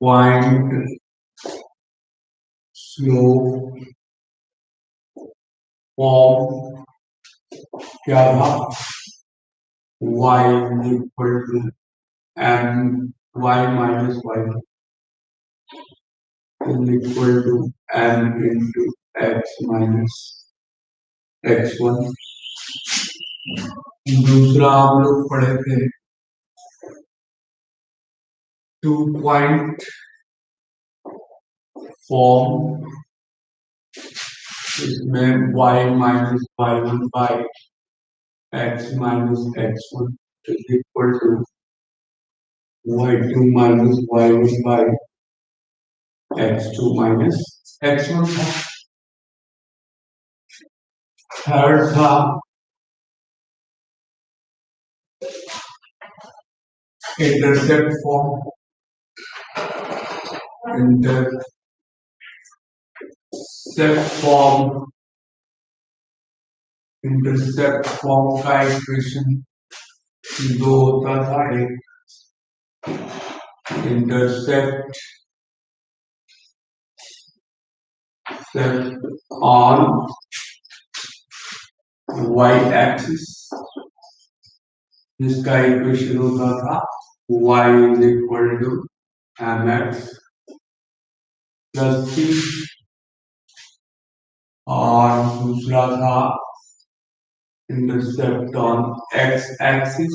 Point slope form क्या था y equal to m y minus y equal to m into x minus x1। दूसरा हम लोग पढ़े थे 2 पॉइंट फॉर्म, इसमें y minus y1 by x minus x1 is equal to y2 minus y1 by x2 minus x1 था। Third था intercept form. Intercept form का equation दो होता था, एक इंटरसेप्ट ऑन y एक्सिस, जिसका इक्वेशन होता था y is equal to mx plus c, और दूसरा था इंटरसेप्ट ऑन x एक्सिस,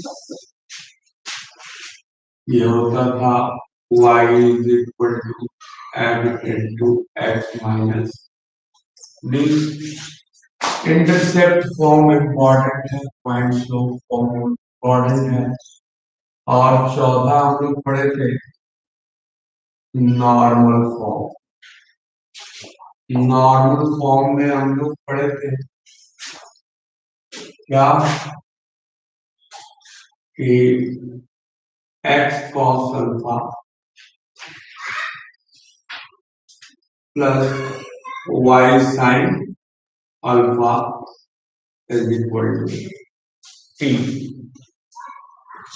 ये होता था y is equal to m into x minus d। Intercept form important है, पॉइंट स्लोप फॉर्म इम्पॉर्टेंट है। और चौथा हम लोग पढ़े थे नॉर्मल फॉर्म। नॉर्मल फॉर्म में हम लोग पढ़े थे क्या कि x cos alpha plus y sin alpha is equal to t।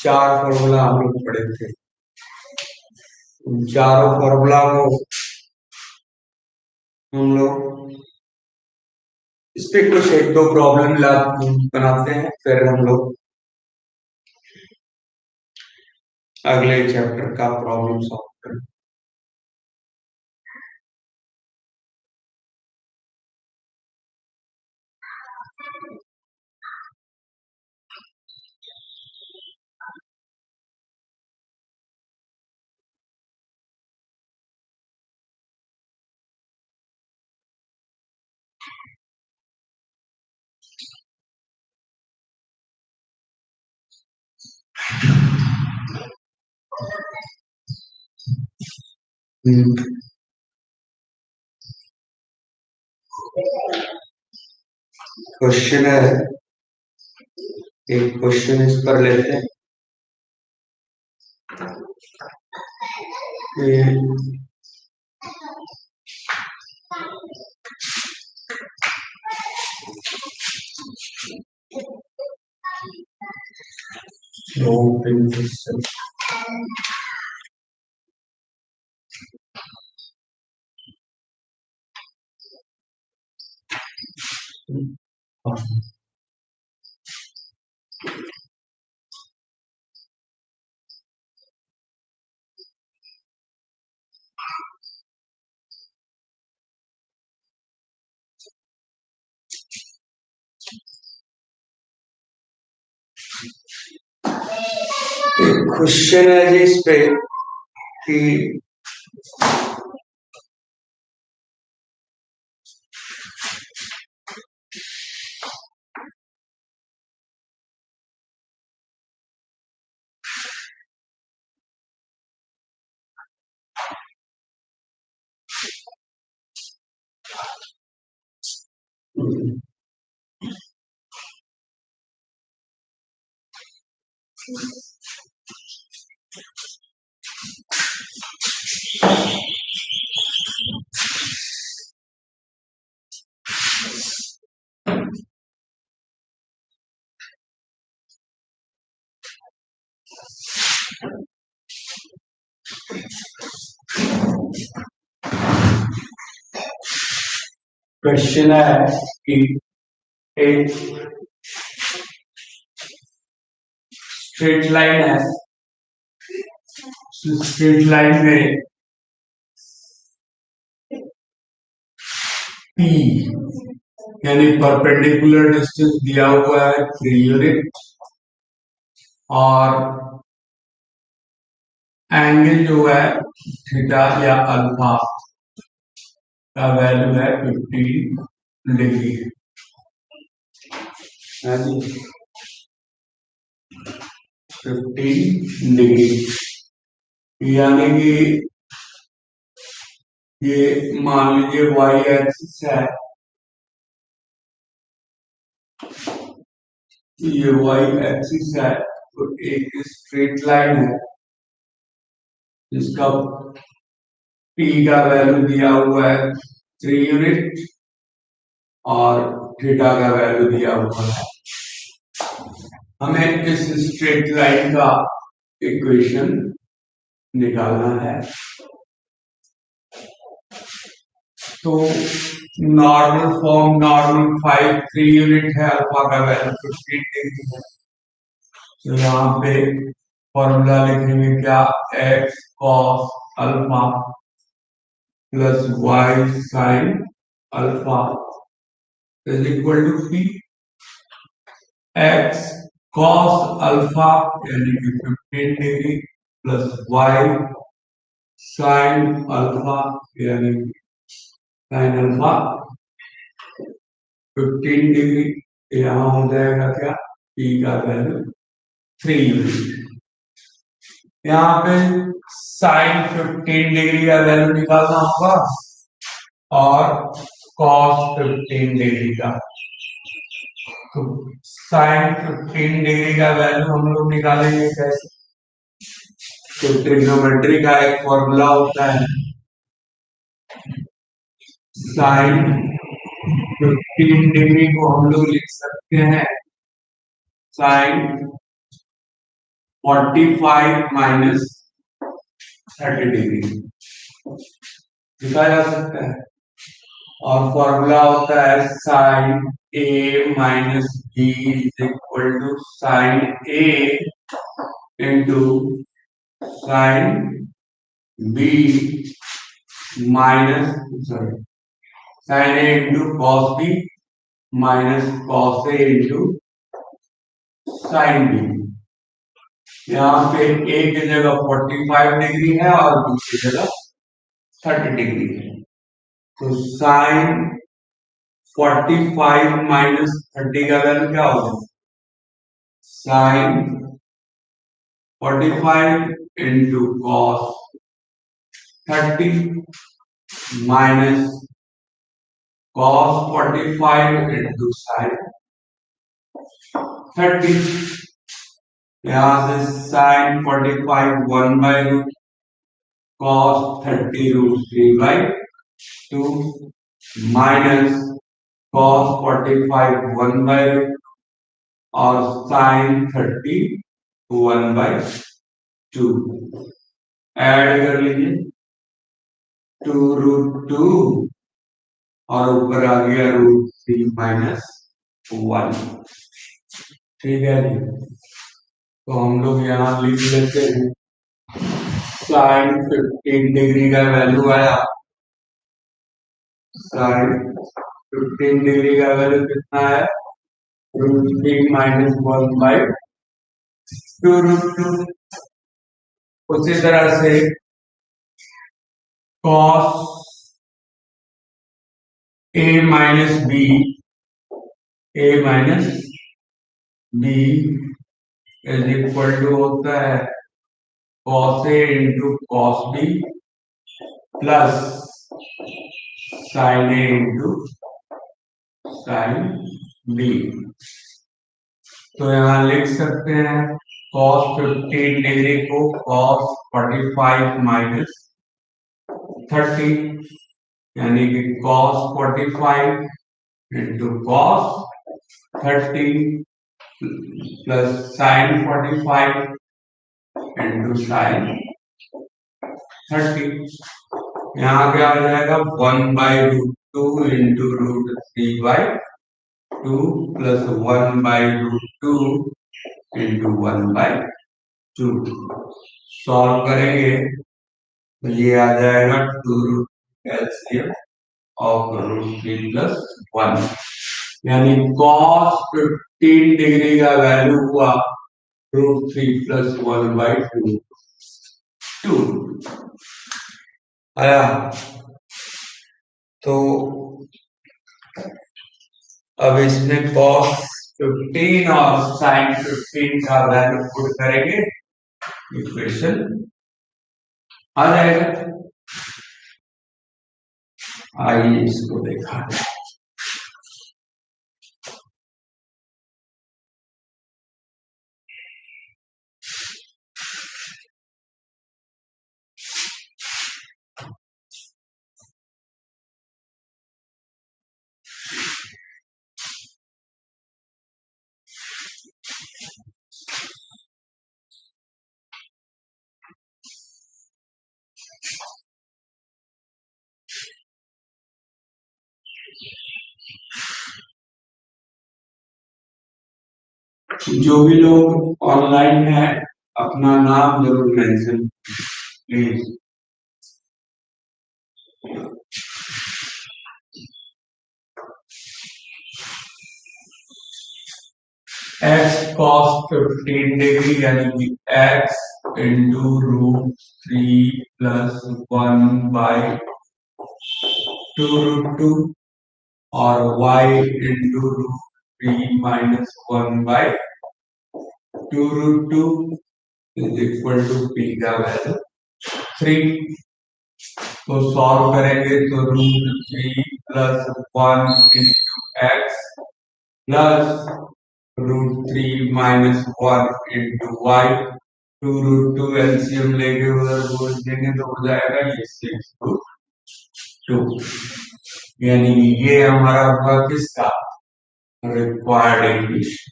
चार फॉर्मूला हम लोग पढ़े थे। उन चारों फॉर्मूला को हम लोग इस पे कुछ एक दो प्रॉब्लम बनाते हैं, फिर हम लोग अगले चैप्टर का प्रॉब्लम सॉल्व करें। क्वेश्चन है, एक क्वेश्चन इस पर लेते हैं कि slope intercept क्वेश्चन है जी इस पे कि क्वेश्चन है कि एक स्ट्रेट लाइन है, स्ट्रेट लाइन में P यानी परपेंडिकुलर डिस्टेंस दिया हुआ है 3 यूनिट और एंगल जो है थीटा या अल्फा का वैल्यू है 15 डिग्री है जी, 15 डिग्री। यानी कि ये मान लीजिए वाई एक्सिस है, ये वाई एक्सिस है, तो एक स्ट्रेट लाइन है जिसका पी का वैल्यू दिया हुआ है 3 यूनिट और थीटा का वैल्यू दिया हुआ है। हमें इस स्ट्रेट लाइन का इक्वेशन निकालना है। तो नॉर्मल फॉर्म, नॉर्मल 3 यूनिट है, अल्फा का वैल्यू 15 डिग्री है। तो यहाँ पे फॉर्मूला लिखेंगे क्या, X cos alpha plus Y sine alpha is equal to P. X cos alpha यानी कि 15 degree plus Y sine alpha यानी साइन अल्फा 15 डिग्री। यहाँ हो जाएगा क्या, पी का वैल्यू 3 यूनिट। यहाँ पे साइन 15 डिग्री का वैल्यू निकालना होगा और कॉस 15 डिग्री का। तो साइन 15 डिग्री का वैल्यू हम लोग निकालेंगे कैसे, तो ट्रिग्नोमेट्री का एक फॉर्मूला होता है, साइन 15 डिग्री को हम लोग लिख सकते हैं साइन 45 माइनस 30 डिग्री लिखा जा सकता है। और फॉर्मूला होता है sine A minus B is equal to sine A into sine B minus, sorry, sine A into cos B minus cos A into sine B. यहाँ पे ए की जगह 45 डिग्री है और बी की जगह 30 डिग्री है। तो साइन 45 माइनस 30 का वैल्यू क्या होगा, sine 45 into cos 30 minus cos 45 into sine 30। यहाँ से साइन 45 1/रूट कॉस 30 रूट 3/2 माइनस कॉस 45 1/रूट और साइन 30 1/2 ऐड कर लीजिए 2√2 और ऊपर आ गया √3 - 1। ठीक है जी, तो हम लोग यहाँ लिख लेते हैं साइन 15 डिग्री का वैल्यू आया, साइन 15 डिग्री का वैल्यू कितना है, √3 - 1/2√2। उसी तरह से cos A minus B, A minus B is equal to होता है cos A into cos B plus sine A into sine B. तो यहाँ लिख सकते हैं कॉस 15 डिग्री को कॉस 45 माइनस 30 यानी कि cos 45 into cos 30 plus sine 45 into sine 30। यहाँ क्या आ जाएगा 1/√3 2 into root 3 by 2 plus 1 by root 2 into 1 by 2 solve करेंगे तो ये आ जाएगा 2 root LCM of root 3 plus 1 यानी cos 15 डिग्री का वैल्यू हुआ रूट 3 प्लस 1 बाई 2 आया। तो अब इसमें cos 15 और sin 15 का वैल्यू पुट करेंगे इक्वेशन आ जाएगा। आइए इसको देखा जाए। जो भी लोग ऑनलाइन है अपना नाम जरूर mention please. x cos 15 degree यानी कि x into root 3 plus 1 by 2 root 2 और y into root 3 minus 1 by 2 root 2 is equal to p का वैल्यू 3। तो सॉल्व करेंगे तो root 3 plus 1 into x plus root 3 minus 1 into Y 2 root 2 LCM लेके उधर बोल देंगे तो हो जाएगा ये 6 रूट 2 यानी ये हमारा हुआ किसका रिक्वायर्ड इक्वेशन।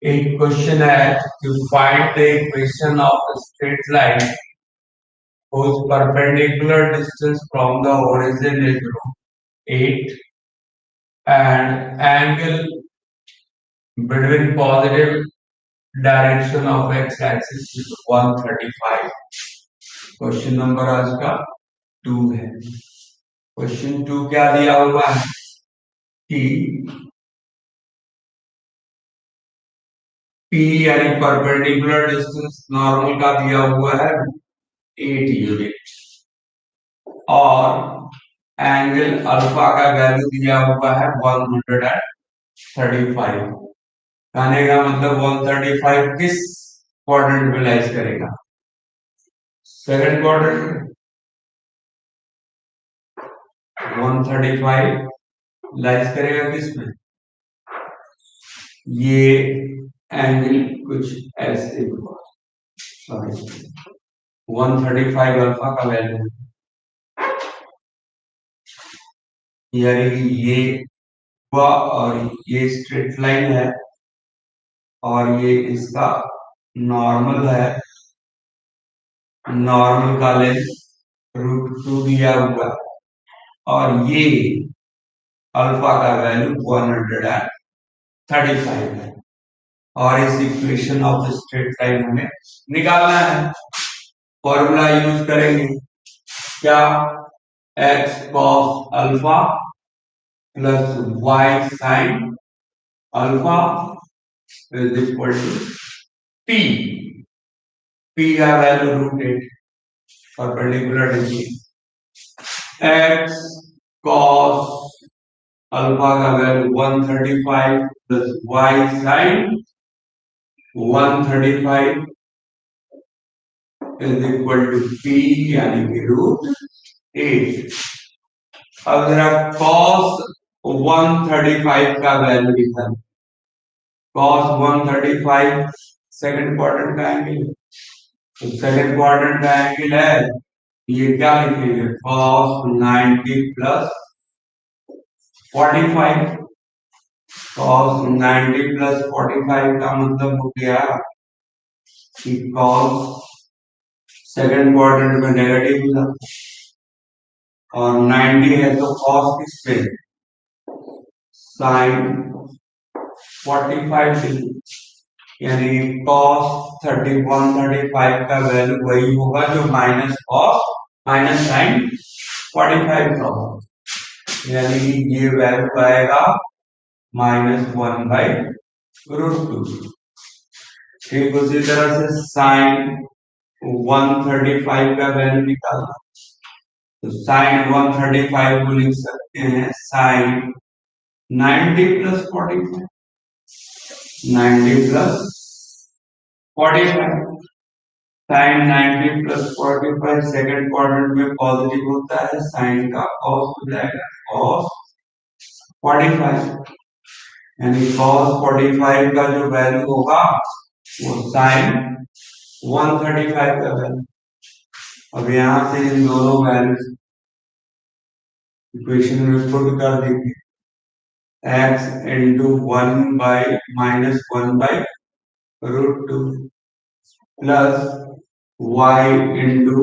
एक क्वेश्चन है to find the equation of a straight line whose perpendicular distance from the origin is root 8 and angle between positive direction of x-axis is 135। Question number आज का 2 है। क्वेश्चन 2 क्या दिया हुआ है कि P यानी परपेंडिकुलर डिस्टेंस नॉर्मल का दिया हुआ है 8 यूनिट और एंगल अल्फा का वैल्यू दिया हुआ है 135। कहने का मतलब 135 किस क्वाड्रेंट में लाइज करेगा सेकंड क्वाड्रेंट 135 लाइज करेगा किसमें ये एंगल कुछ ऐसे हुआ सॉरी 135 अल्फा का वैल्यू यानी ये हुआ और ये स्ट्रेट लाइन है और ये इसका नॉर्मल है नॉर्मल का लेंथ रूट 2 दिया हुआ और ये अल्फा का वैल्यू 135 है और इस इक्वेशन ऑफ स्ट्रेट लाइन हमें निकालना है। फॉर्मूला यूज करेंगे क्या x cos alpha plus y sin alpha is equal to p। p का value root 8 perpendicular distance x cos alpha का value 135 plus y sin 135 is equal to p यानी कि root 8। अब जरा cos 135 का value लिखा cos 135 सेकंड क्वाड्रेंट का angle तो सेकंड क्वाड्रेंट का एंगल है ये क्या लिखेंगे cos 90 प्लस 45 cos 90 प्लस 45 का मतलब हो गया कि cos सेकंड क्वाड्रेंट में नेगेटिव था और 90 है तो कॉस किस पे साइन 45 डिग्री यानी कॉस 3135 का वैल्यू वही होगा जो माइनस कॉस माइनस साइन 45 का होगा यानी ये वैल्यू आएगा -1/√2। ठीक उसी तरह से साइन 135 का वैल्यू निकालना तो साइन 135 को लिख सकते हैं sine 90 plus 45 90 plus 45 sine 90 plus 45 second quadrant में पॉजिटिव होता है साइन का कॉस हो जाएगा कॉस 45 यानी cos 45 का जो वैल्यू होगा वो sin 135 का वैल्यू। अब यहां से इन दोनों वैल्यू इक्वेशन में पुट कर देंगे x into 1/-1/√2 plus y into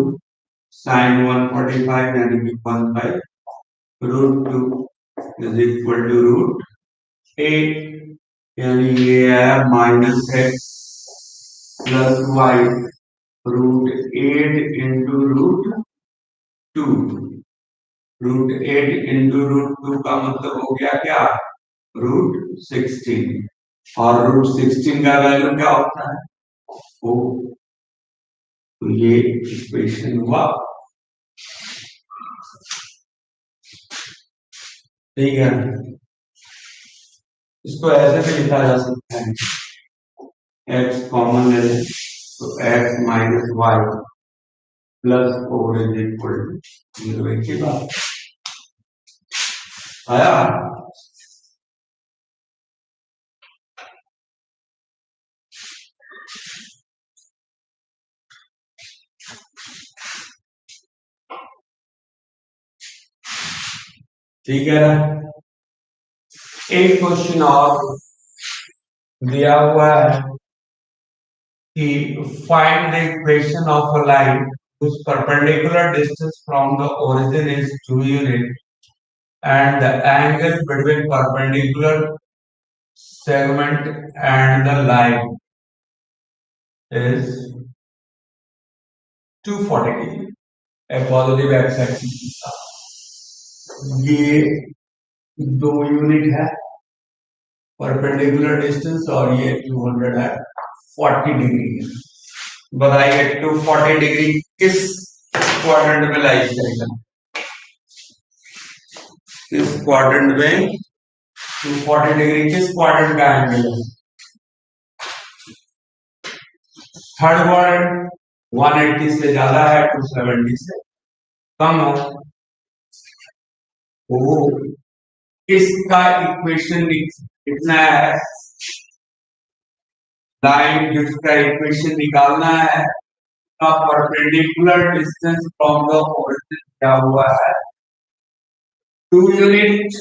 sine 145 यानी कि 1/√2 इज इक्वल टू √8 यानी ये है -x plus Y √8 into √2 √8 into √2 का मतलब हो गया क्या √16 और √16 का वैल्यू क्या होता है वो तो ये इक्वेशन हुआ ठीक है। इसको ऐसे भी लिखा जा सकता है x कॉमन ले लें तो x minus Y plus 4 is equal to 0 एक ही बात आया। ठीक है एक क्वेश्चन और दिया हुआ है कि find the equation of a line whose perpendicular distance from the origin is 2 units and the angle between perpendicular segment and the line is 240 degree a positive x axis ये 2 यूनिट है perpendicular distance और ये 200 है 40 degree है बताइए 240 degree किस quadrant में lies करेगा इस क्वाड्रेंट में 240 डिग्री किस क्वाड्रेंट का एंगल है थर्ड क्वाड्रेंट 180 से ज्यादा है 270 से कम है वो इसका इक्वेशन लिखना है लाइन जिसका इक्वेशन निकालना है का perpendicular distance from the origin क्या हुआ है 2 यूनिट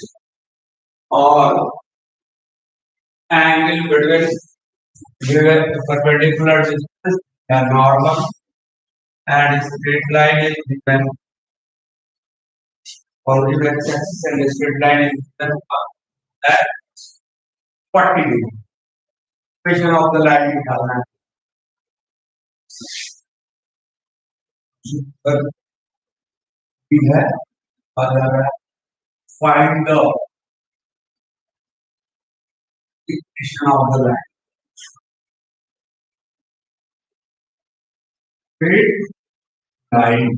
और एंगल बिटवीन perpendicular distance या normal and straight line is given positive x axis and straight line is given at 40 degree equation of the line निकालना है है और find the equation of the line straight line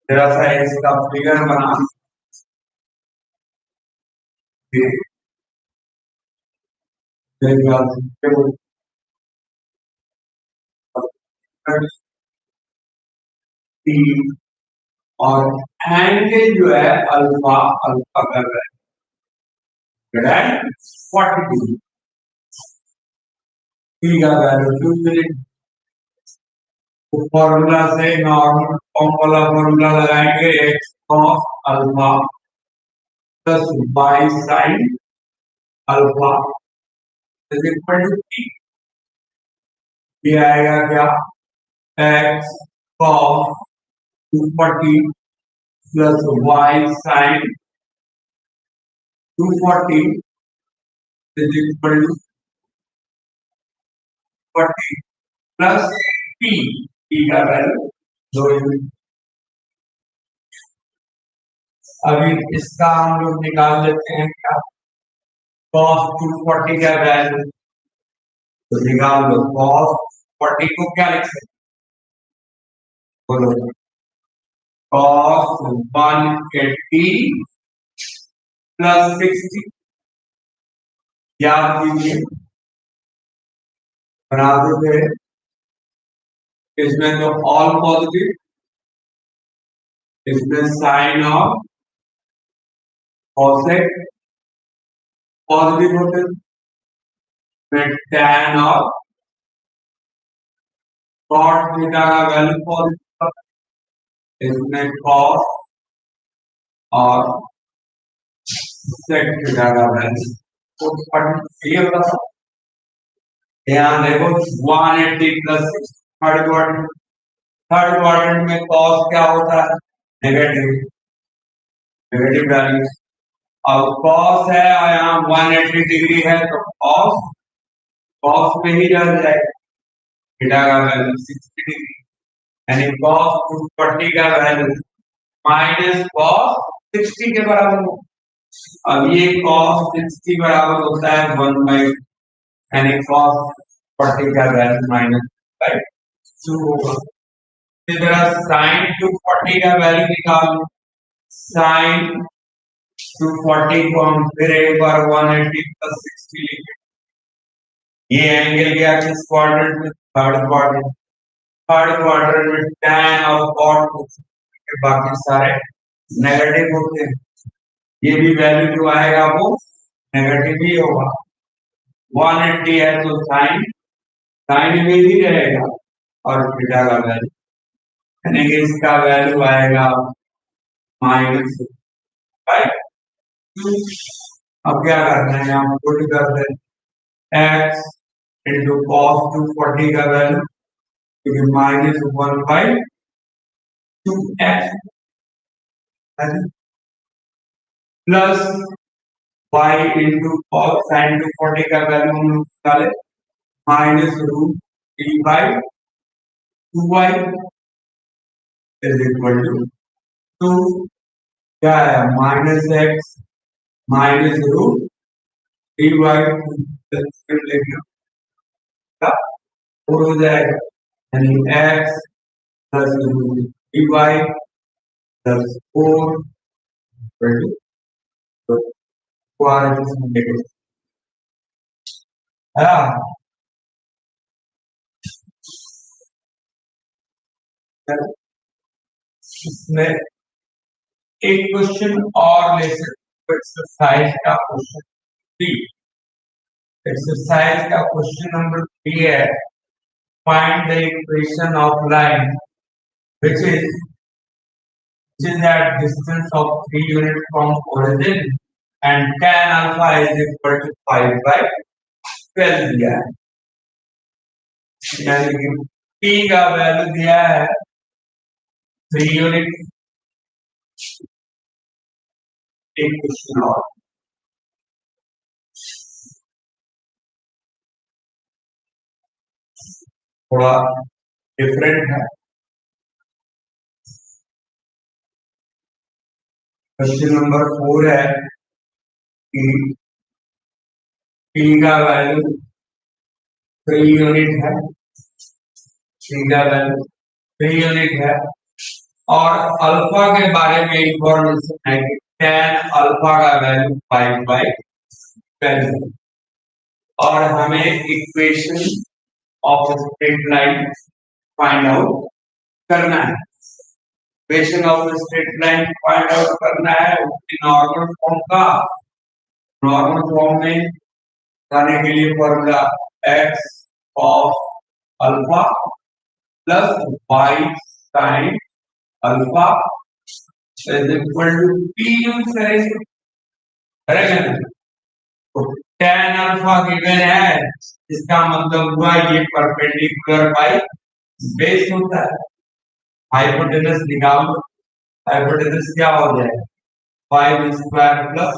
जरा सा इसका figure बना और एंगल जो है अल्फा अल्फा का वैल्यू 40 डिग्री टी का वैल्यू 2 यूनिट तो फॉर्मूला से नॉर्मल फॉर्म वाला फॉर्मूला लगाएंगे x cos alpha plus y sin alpha is equal to t ये आएगा क्या x cos 240 plus y sin 240 is equal to 40 plus p का वैल्यू 2 यूनिट। अभी इसका हम लोग निकाल लेते हैं क्या cos 240 का वैल्यू, तो निकाल लो cos 40 को क्या लिख सकते बोलो cos 180 प्लस 60 याद कीजिए बराबर है इसमें तो ऑल पॉजिटिव, इसमें साइन ऑफ कोसेक पॉजिटिव होते हैं, tan ऑफ cot थीटा का वैल्यू पॉजिटिव, इसमें cos और sec थीटा का वैल्यू तो ये बता ध्यान देखो 180 प्लस थर्ड क्वाड्रेंट में cos क्या होता है नेगेटिव, नेगेटिव वैल्यू। अब cos है और यहाँ 180 डिग्री है तो cos में ही रह जाएगा, थीटा का वैल्यू 60 डिग्री, यानी cos 240 का वैल्यू माइनस cos 60 के बराबर हो। अब ये cos 60 बराबर होता है 1/, यानी cos 40 का वैल्यू -2 होगा। इसी तरह sin 240 का वैल्यू निकालो, sin 240 को हम फिर एक बार 180 प्लस 60 लिखें। ये एंगल गया किस क्वाड्रेंट में, थर्ड क्वाड्रेंट, थर्ड क्वाड्रेंट में tan और cot के बाकी सारे नेगेटिव होते हैं, ये भी वैल्यू जो आएगा वो नेगेटिव ही होगा। 180 है तो साइन में ही रहेगा और थीटा का वैल्यू यानी कि इसका वैल्यू आएगा -5। अब क्या करना है, हम पुट कर दें x इंटू cos 240 का वैल्यू क्योंकि -1/2x plus y into cos sin 240 का वैल्यू हम लोग निकाले -√3/2y इज इक्वल टू 2 क्या है -x -√3/2 हो जाएगा, यानी x प्लस √3y प्लस 4 इसमें एक क्वेश्चन और ले सकते, एक्सरसाइज का क्वेश्चन 3, एक्सरसाइज का क्वेश्चन नंबर 3 है find the equation of line which is at distance of 3 units from origin and tan alpha is equal to 5/12 दिया है, यानी कि t का वैल्यू दिया है 3 यूनिट। एक क्वेश्चन और थोड़ा डिफरेंट है, क्वेश्चन नंबर 4 है कि t का वैल्यू 3 यूनिट है, t का वैल्यू 3 यूनिट है और अल्फा के बारे में इंफॉर्मेशन है कि tan अल्फा का वैल्यू 5/12 और हमें equation of straight line find out करना है। Equation of straight line find out करना है उसकी नॉर्मल फॉर्म का, नॉर्मल फॉर्म में जाने के लिए formula x of alpha plus y sin alpha is equal to p use करेंगे ना, तो tan अल्फा गिवन है, इसका मतलब हुआ ये परपेंडिकुलर बाई बेस होता है, हाइपोटेनस निकाल लो। हाइपोटेनस क्या हो जाएगा 5 स्क्वायर प्लस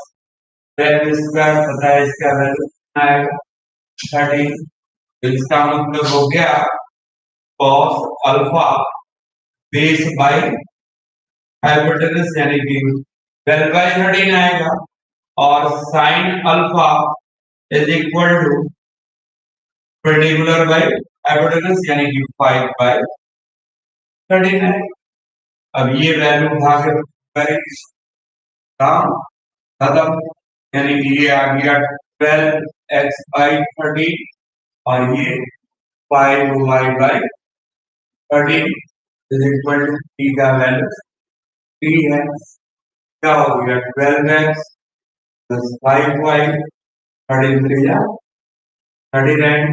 10 स्क्वायर, पता है इसका वैल्यू कितना आएगा 13। तो इसका मतलब हो गया cos alpha base by hypotenuse यानी कि 12/13 आएगा, और sine alpha is equal to particular by hypotenuse यानी कि 5/13 है। अब ये वैल्यू उठा के करेंगे, काम खत्म। यानी कि ये आ गया 12x/13 और ये 5y/13 is equal to t का वैल्यू 3 है। क्या हो गया 12x प्लस 5y 13 या 39,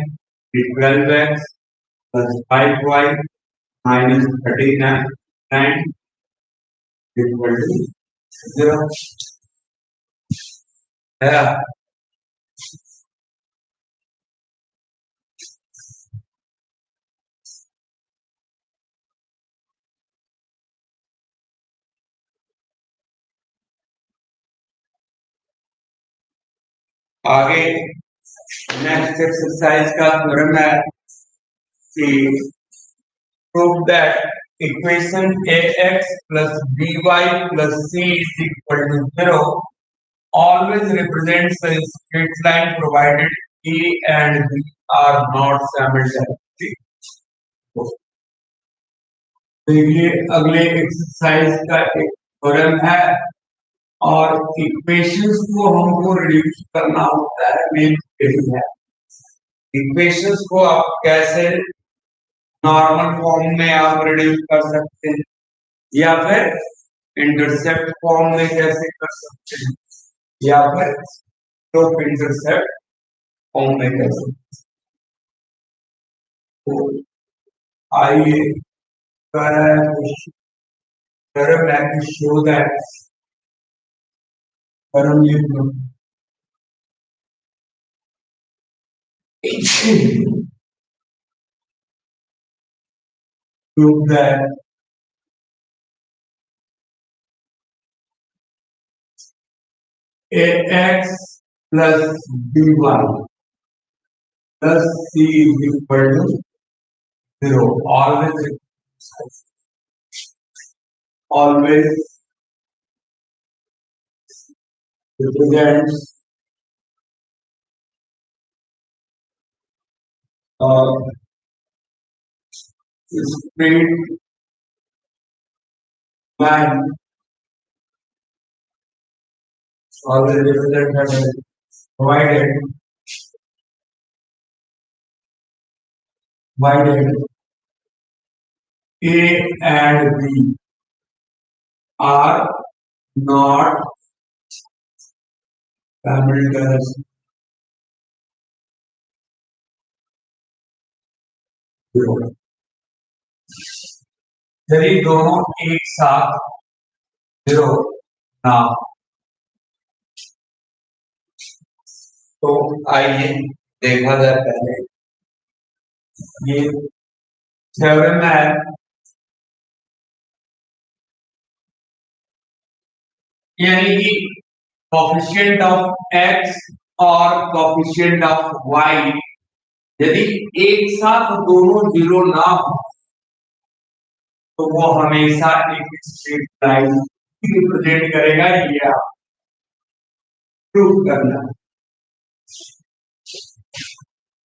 12x plus 5y minus 39 equal to 0 है। आगे नेक्स्ट एक्सरसाइज का थ्योरम है कि prove that equation ax plus by plus c is equal to 0 always represents a straight line provided a and b are not simultaneously. तो ये अगले exercise का एक थ्योरम है, और इक्वेशंस को हमको रिड्यूस करना होता है, मेन यही है। इक्वेशंस को आप कैसे नॉर्मल फॉर्म में आप रिड्यूस कर सकते हैं, या फिर इंटरसेप्ट फॉर्म में कैसे कर सकते हैं, या फिर स्लोप इंटरसेप्ट फॉर्म में कैसे। तो आइए कर्व है शो दैट कर्व लिख लो prove that ax plus by plus c is equal to 0 always represents straight line, always represented provided a and b are not simultaneous. यदि दोनों एक साथ 0 ना, तो आइए देखा जाए पहले ये थ्योरम है। यानी कि कोफिशिएंट ऑफ x और कोफिशिएंट ऑफ y यदि एक साथ दोनों 0 ना हो, तो वो हमेशा एक स्ट्रेट लाइन रिप्रेजेंट करेगा। ये आप प्रूव करना।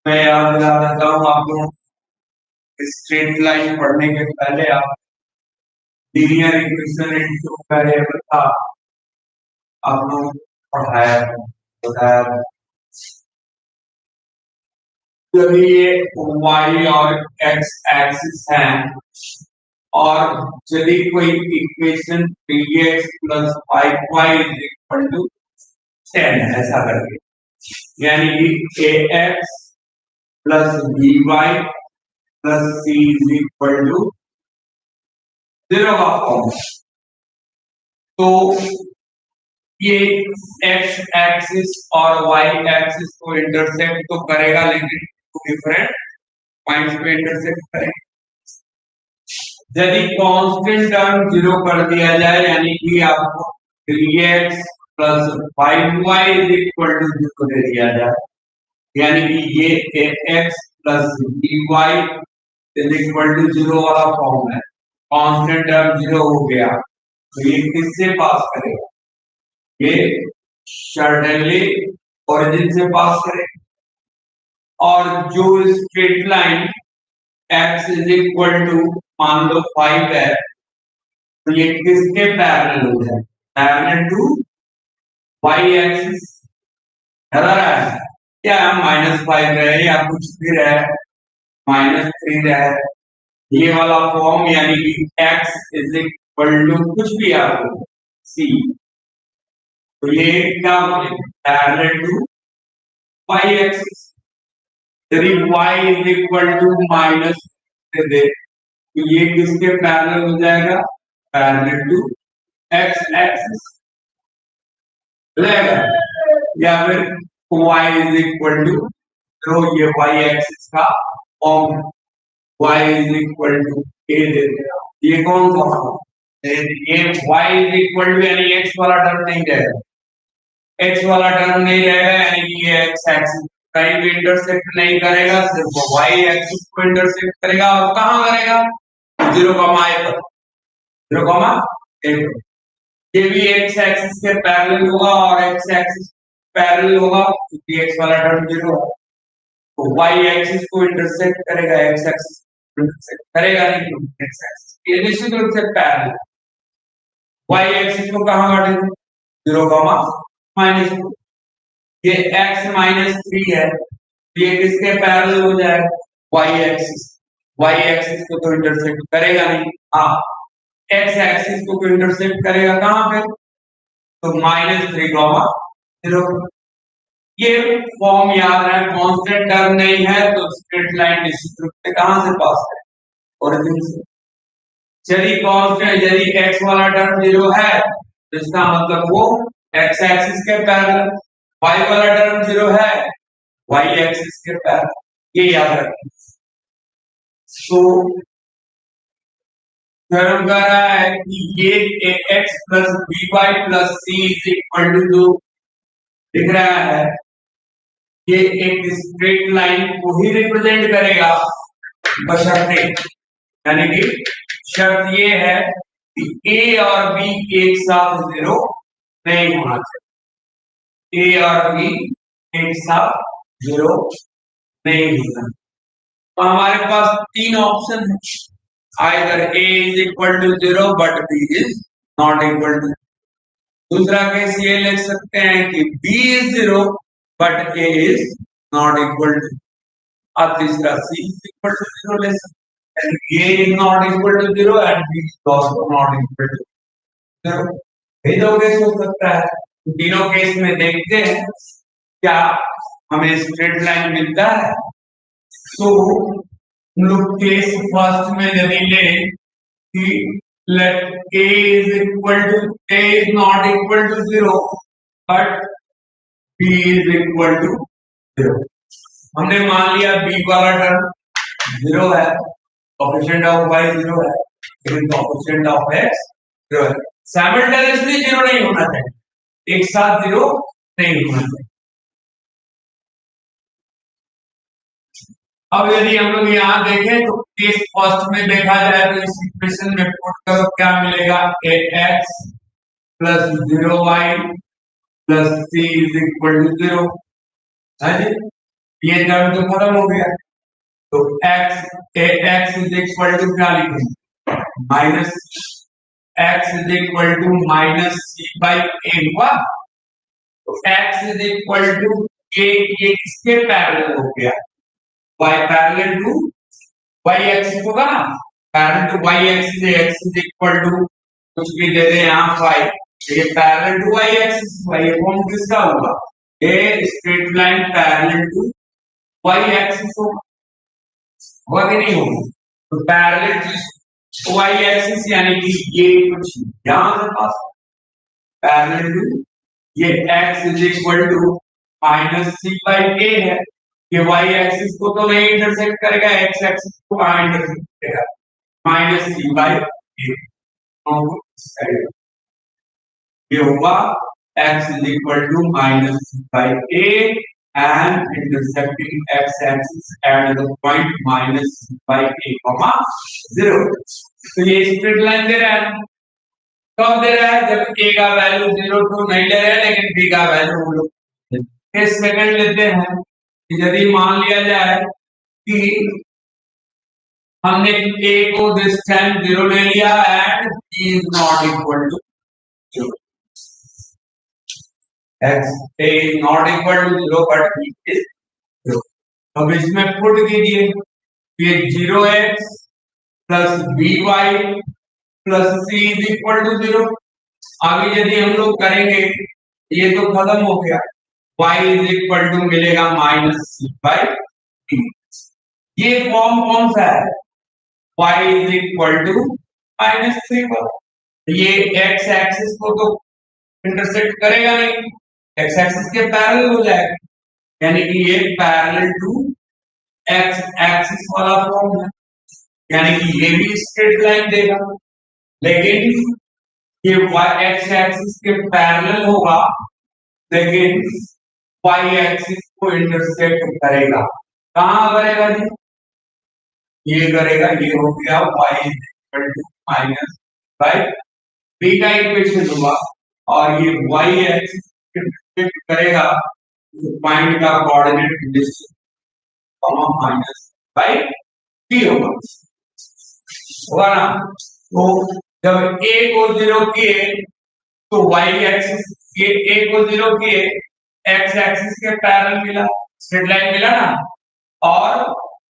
मैं याद दिला देता हूँ आपको, स्ट्रेट लाइन पढ़ने के पहले आप लीनियर इक्वेशन इनटू वेरिएबल था आप लोग पढ़ाया बताया। जब ये y और x एक्सिस हैं, और यदि कोई equation 3x plus 5y is equal to 10 ऐसा करके, यानी कि ax plus by plus c is equal to 0 का फॉर्म। तो ये x एक्सिस और y एक्सिस को इंटरसेक्ट तो करेगा, लेकिन डिफरेंट पॉइंट्स पे इंटरसेक्ट करेगा। यदि कांस्टेंट टर्म जीरो कर दिया जाए यानी कि आपको 3x plus 5y is equal to zero दे दिया जाए, यानी कि ये x plus by is equal to zero वाला फॉर्म है, कांस्टेंट टर्म जीरो हो गया, तो ये किससे पास करेगा? ये सर्टेनली ओरिजिन से पास करेगा। और जो straight line x is equal to मान लो 5 है, तो ये किसके पैरेलल हो जाए? Parallel to y axis. है क्या -5 रहे या कुछ भी रहे, -3 रहे, ये वाला फॉर्म यानी कि x इज इक्वल टू कुछ भी आपको c, तो ये क्या बनेगा? Parallel to y axis. यदि y is equal to minus दे तो ये किसके पैरेलल हो जाएगा? पैरेलल टू x एक्सिस रहेगा, या फिर y इज इक्वल टू, तो ये y एक्सिस का form y is equal to a दे देगा। ये कौन सा फॉर्म? ये y इज इक्वल टू यानी x वाला टर्म नहीं रहेगा, x वाला टर्म नहीं रहेगा, यानी कि ये x एक्सिस कहीं भी इंटरसेक्ट नहीं करेगा, सिर्फ y एक्सिस को इंटरसेक्ट करेगा। और कहां करेगा? 0, a पर, 0, a पर। ये भी x एक्सिस के पैरेलल होगा और x एक्सिस पैरेलल होगा, क्योंकि x वाला टर्म 0 है, तो y एक्सिस को इंटरसेक्ट करेगा, x एक्सिस को इंटरसेक्ट करेगा नहीं, क्योंकि x एक्सिस ये निश्चित रूप से पैरेलल। y एक्सिस को कहां काटेंगे? 0, -2। ये x -3 है, ये किसके पैरेलल हो जाएगा? y axis. y एक्सिस को तो इंटरसेक्ट करेगा नहीं, हाँ x एक्सिस को इंटरसेक्ट करेगा कहां पे? तो -3, 0। ये फॉर्म याद है, कांस्टेंट टर्म नहीं है तो स्ट्रेट लाइन निश्चित रूप से कहां से पास है? ओरिजिन से। यदि कांस्टेंट यदि x वाला टर्म 0 है तो इसका मतलब वो x एक्सिस के पैरेलल, y वाला टर्म 0 है y एक्सिस के पैरेलल, ये याद रखिए। तो थ्योरम कह रहा है कि ये x plus by plus c is equal to, जो दिख रहा है ये एक स्ट्रेट लाइन को ही रिप्रेजेंट करेगा, बशर्ते, यानी कि शर्त ये है कि a और b एक साथ 0 नहीं होना चाहिए, a और b एक साथ 0 नहीं होना। तो हमारे पास तीन ऑप्शन है, either a is equal to 0 but b is not equal to. दूसरा केस ये लिख सकते हैं कि b is 0 but a is not equal to. अब तीसरा c इज इक्वल टू 0 ले सकते हैं, a is not equal to 0 and b is also not equal to 0। ये दो केस हो सकता है, तीनों केस में देखते हैं क्या हमें स्ट्रेट लाइन मिलता है। तो हम लोग केस फर्स्ट में यदि ले कि let a is equal to a is not equal to 0 but b is equal to 0, हमने मान लिया b वाला टर्म 0 है, कोएफिशिएंट ऑफ y 0 है, लेकिन कोएफिशिएंट ऑफ x 0 है। साइमल्टेनियसली 0 नहीं होना चाहिए, एक साथ 0 नहीं होना चाहिए। अब यदि हम लोग यहाँ देखें तो केस फर्स्ट में देखा जाए तो इस इक्वेशन में पुट करो, क्या मिलेगा? ax plus 0y plus c is equal to 0 है जी, ये टर्म तो खत्म हो गया। तो x इज इक्वल टू क्या लिखेंगे? Minus x is equal to minus c by a हुआ, तो x is equal to a, ये किसके पैरेलल हो गया? y parallel to y axis होगा ना, parallel to y axis, x is equal to कुछ भी दे दे यहाँ 5, ये parallel to y axis, y form किसका होगा? A straight line parallel to y axis होगा कि नहीं होगा? तो पैरेलल टू y एक्सिस यानी कि ये कुछ यहां से पास पैरेलल टू ये x is equal to minus c by a है, ये y एक्सिस को तो नहीं इंटरसेक्ट करेगा, x एक्सिस को कहां इंटरसेक्ट करेगा? माइनस सी बाई ए, ये होगा x is equal to minus c by a and intersecting x axis at the point minus c by a comma 0। तो ये स्ट्रेट लाइन दे रहा है, कब दे रहा है, जब a का वैल्यू 0 टू नहीं ले रहे हैं लेकिन b का वैल्यू हम लोग किस सेकंड लेते हैं। यदि मान लिया जाए कि हमने a को दिस टाइम 0 ले लिया and b is not equal to 0, x a is not equal to 0 but b is 0। अब इसमें पुट कीजिए, ये 0x plus by plus c is equal to 0। आगे यदि हम लोग करेंगे ये तो खत्म हो गया, y इज इक्वल टू मिलेगा माइनस c बाई d। ये फॉर्म कौन सा है, y is equal to minus c by, ये x एक्सिस को तो इंटरसेक्ट करेगा नहीं, x एक्सिस के पैरेलल हो जाएगा, यानी कि ये पैरेलल टू x एक्सिस वाला फॉर्म है, यानी कि ये भी स्ट्रेट लाइन देगा, लेकिन ये y x एक्सिस के पैरेलल होगा लेकिन y एक्सिस को इंटरसेक्ट करेगा। कहां करेगा जी, ये करेगा, ये हो गया y equal to minus by b का इक्वेशन होगा और ये y एक्सिस इंटरसेक्ट करेगा पॉइंट का coordinate distance comma minus by b होगा ना। तो जब a को 0 किए तो y एक्सिस, ये a को 0 किए x एक्सिस के पैरेलल मिला, स्ट्रेट लाइन मिला ना, और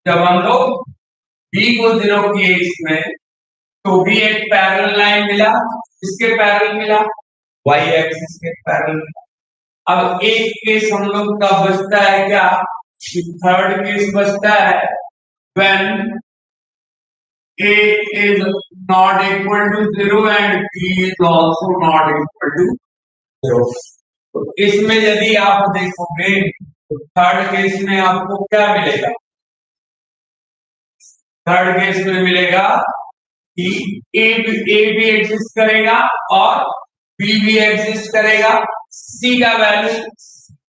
जब हम लोग b को 0 किए इसमें तो भी एक पैरेलल लाइन मिला, इसके पैरेलल मिला, y एक्सिस के पैरेलल मिला। अब एक केस हम लोग का बचता है क्या, थर्ड केस बचता है when a is not equal to 0 and b is also not equal to 0। तो इसमें यदि आप देखोगे तो थर्ड केस में आपको क्या मिलेगा, थर्ड केस में मिलेगा कि ए भी एग्जिस्ट करेगा और बी भी एग्जिस्ट करेगा, सी का वैल्यू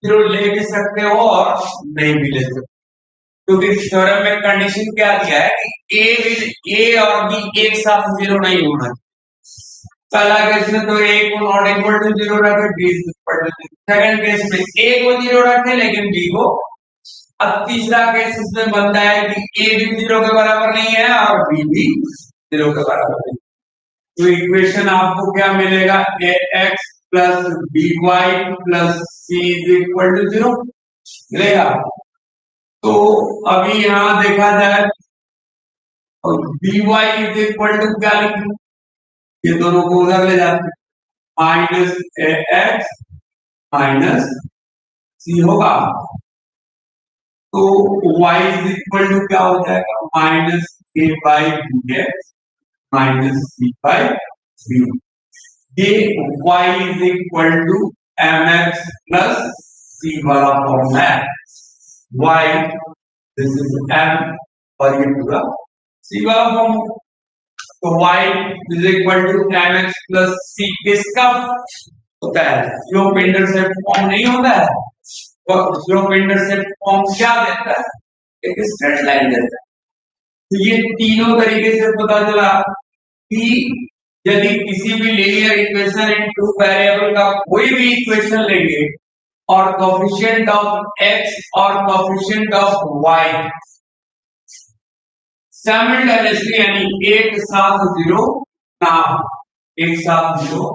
0 ले भी सकते हो और नहीं भी ले सकते, क्योंकि थ्योरम में कंडीशन क्या दिया है कि ए और बी एक साथ 0 नहीं होना। पहला केस में तो ए को नॉट इक्वल टू 0 रखे, B is equal to 0। Second case में ए को 0 रखे लेकिन बी को। अब तीसरा केस इसमें बनता है कि ए भी 0 के बराबर नहीं है और बी भी 0 के बराबर नहीं। तो इक्वेशन आपको क्या मिलेगा, a x plus B Y plus C is equal to 0 मिलेगा। तो अभी यहां देखा जाए b y is equal to क्या लिखें, ये दोनों को उधर ले जाते हैं, minus a x minus c होगा। तो y इज इक्वल टू क्या हो जाएगा, minus A by B x minus C by b. ये y is equal to m x plus c वाला फॉर्म है, y दिस इज m और ये पूरा c वाला फॉर्म। तो y is equal to m x plus c किसका होता है, स्लोप इंटरसेप्ट फॉर्म नहीं होता है, तो स्लोप इंटरसेप्ट फॉर्म क्या देता है, एक स्ट्रेट लाइन देता है। तो ये तीनों तरीके से पता चला कि यदि किसी भी linear equation in two variable का कोई भी इक्वेशन लेंगे और कोएफिशिएंट ऑफ x और कोएफिशिएंट ऑफ y साइमल्टेनियसली यानी एक साथ 0 ना हो, एक साथ 0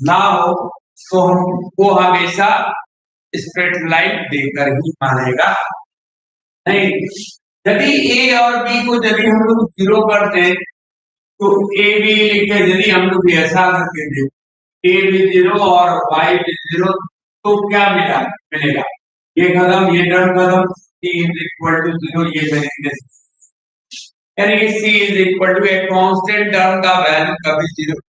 ना हो तो हमको हमेशा स्ट्रेट लाइन देकर ही मानेगा नहीं। यदि ए और बी को यदि हम लोग 0 करते हैं तो ए भी लिखे, यदि हम लोग ऐसा करके दे ए भी 0 और y भी 0 तो क्या मिलेगा, ये खत्म, ये टर्म खत्म, c इज इक्वल टू 0, ये करेंगे यानी कि c इज इक्वल टू एक कांस्टेंट टर्म का वैल्यू कभी 0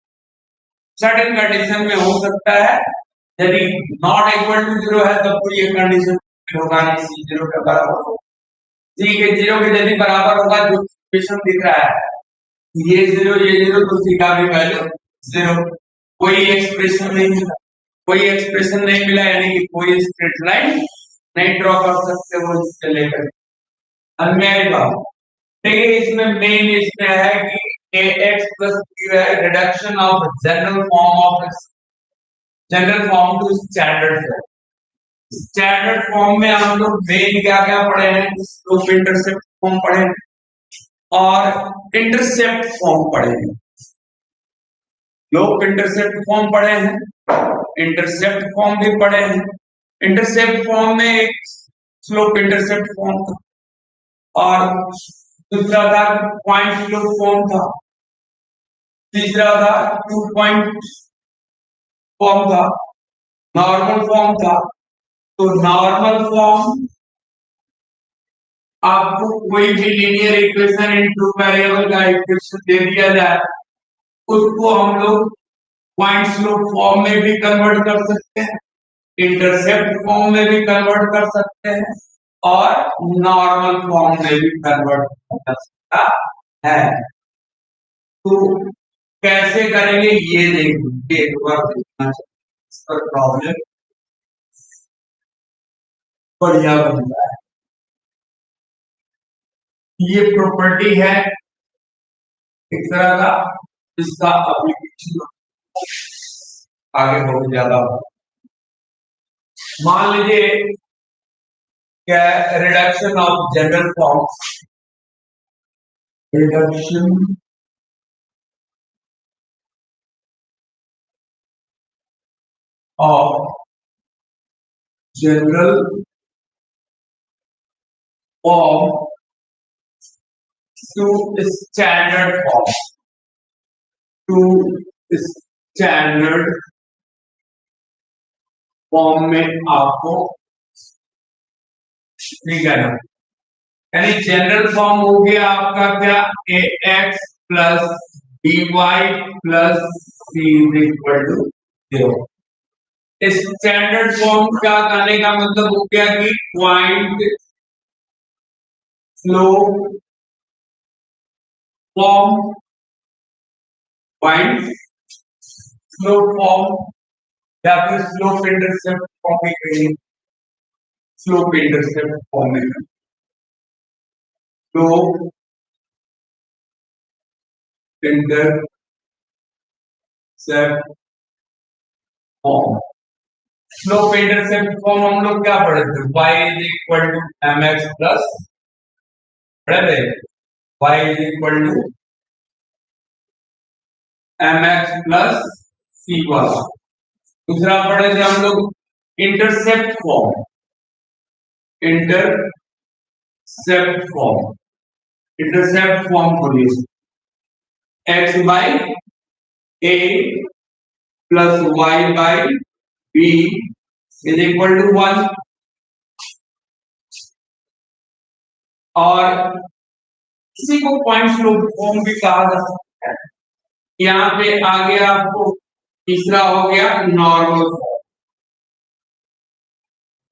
सर्टेन कंडीशन में हो सकता है, यदि नॉट इक्वल टू 0 है तब तो ये कंडीशन होगा नहीं, c 0 के बराबर होगा, c के 0 के यदि बराबर होगा जो इक्वेशन दिख रहा है ये जीरो तो सी का भी वैल्यू जीरो। कोई एक्सप्रेशन नहीं मिला, कोई एक्सप्रेशन नहीं मिला, यानी कि कोई स्ट्रेट लाइन नहीं ड्रॉ कर सकते वो इससे लेकर। अब मेरी बात देखिए, इसमें मेन इसमें है कि ए एक्स प्लस क्यू है reduction of general form to standard form. Standard form में हम लोग मेन क्या क्या पढ़े हैं, स्लोप इंटरसेप्ट फॉर्म पढ़े हैं और इंटरसेप्ट फॉर्म पढ़े हैं। स्लोप इंटरसेप्ट फॉर्म पढ़े हैं, इंटरसेप्ट फॉर्म भी पढ़े हैं। इंटरसेप्ट फॉर्म में एक स्लोप इंटरसेप्ट फॉर्म था और दूसरा था पॉइंट स्लोप फॉर्म था, तीसरा था 2 पॉइंट फॉर्म था, नॉर्मल फॉर्म था। तो नॉर्मल फॉर्म आपको कोई भी linear equation in two variable का इक्वेशन दे दिया जाए, उसको हम लोग पॉइंट स्लोप फॉर्म में भी कन्वर्ट कर सकते हैं, इंटरसेप्ट फॉर्म में भी कन्वर्ट कर सकते हैं और नॉर्मल फॉर्म में भी कन्वर्ट कर सकता है। तो कैसे करेंगे ये देखिए, एक बार देखना चाहिए इस पर प्रॉब्लम बढ़िया बनता है। ये प्रॉपर्टी है एक तरह का, इसका एप्लीकेशन आगे बहुत ज्यादा हो। मान लीजिए क्या, reduction of general form, reduction of general form to standard form, to standard form में आपको ठीक है ना, यानी जनरल फॉर्म हो गया आपका क्या, a x plus d y plus C is equal to zero. Standard form क्या करने का मतलब हो गया कि point slope form, point slope form या फिर स्लोप इंटरसेप्ट फॉर्म में कहेंगे, स्लोप इंटरसेप्ट फॉर्म में slope intercept form. Slope intercept form हम लोग क्या पढ़े थे, y is equal to m x plus, पढ़े थे y is equal to m x plus c वाला। दूसरा पढ़े थे हम लोग intercept form, intercept form, intercept form बोलिए x by a plus y by b is equal to 1। और इसी को पॉइंट स्लोप फॉर्म भी कहा जा सकता है। यहाँ पे आ गया आपको तीसरा हो गया normal form,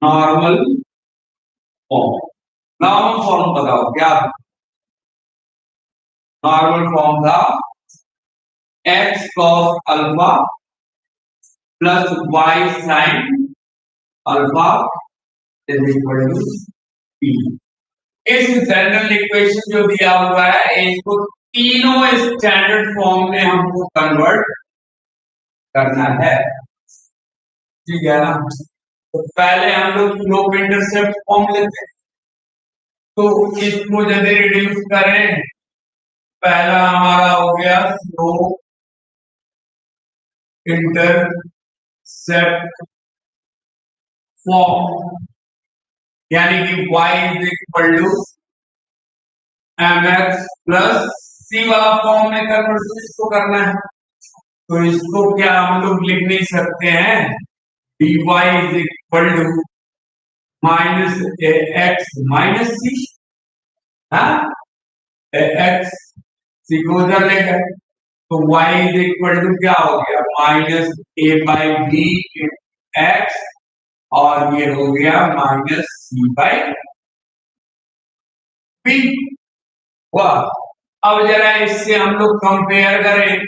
normal form. Normal form बताओ क्या, नॉर्मल फॉर्म था X cos alpha plus Y sine alpha is equal to P. इस जनरल इक्वेशन जो दिया हुआ है इसको तीनों स्टैंडर्ड फॉर्म में हमको कन्वर्ट करना है, ठीक है ना। तो पहले हम लोग स्लोप इंटरसेप्ट फॉर्म लेते हैं, तो इसको यदि रिड्यूस करें, पहला हमारा हो गया स्लोप इंटरसेप्ट फॉर्म, यानी कि y is equal to m x plus c वाला फॉर्म में कन्वर्ट इसको करना है। तो इसको क्या हम लोग लिख नहीं सकते हैं, dy is equal to minus x minus c, हाँ एक्स सी को उधर ले गए, तो y इज इक्वल टू क्या हो गया minus A by B X, और ये हो गया माइनस सी बाई बी। वाह, अब जरा इससे हम लोग कंपेयर करें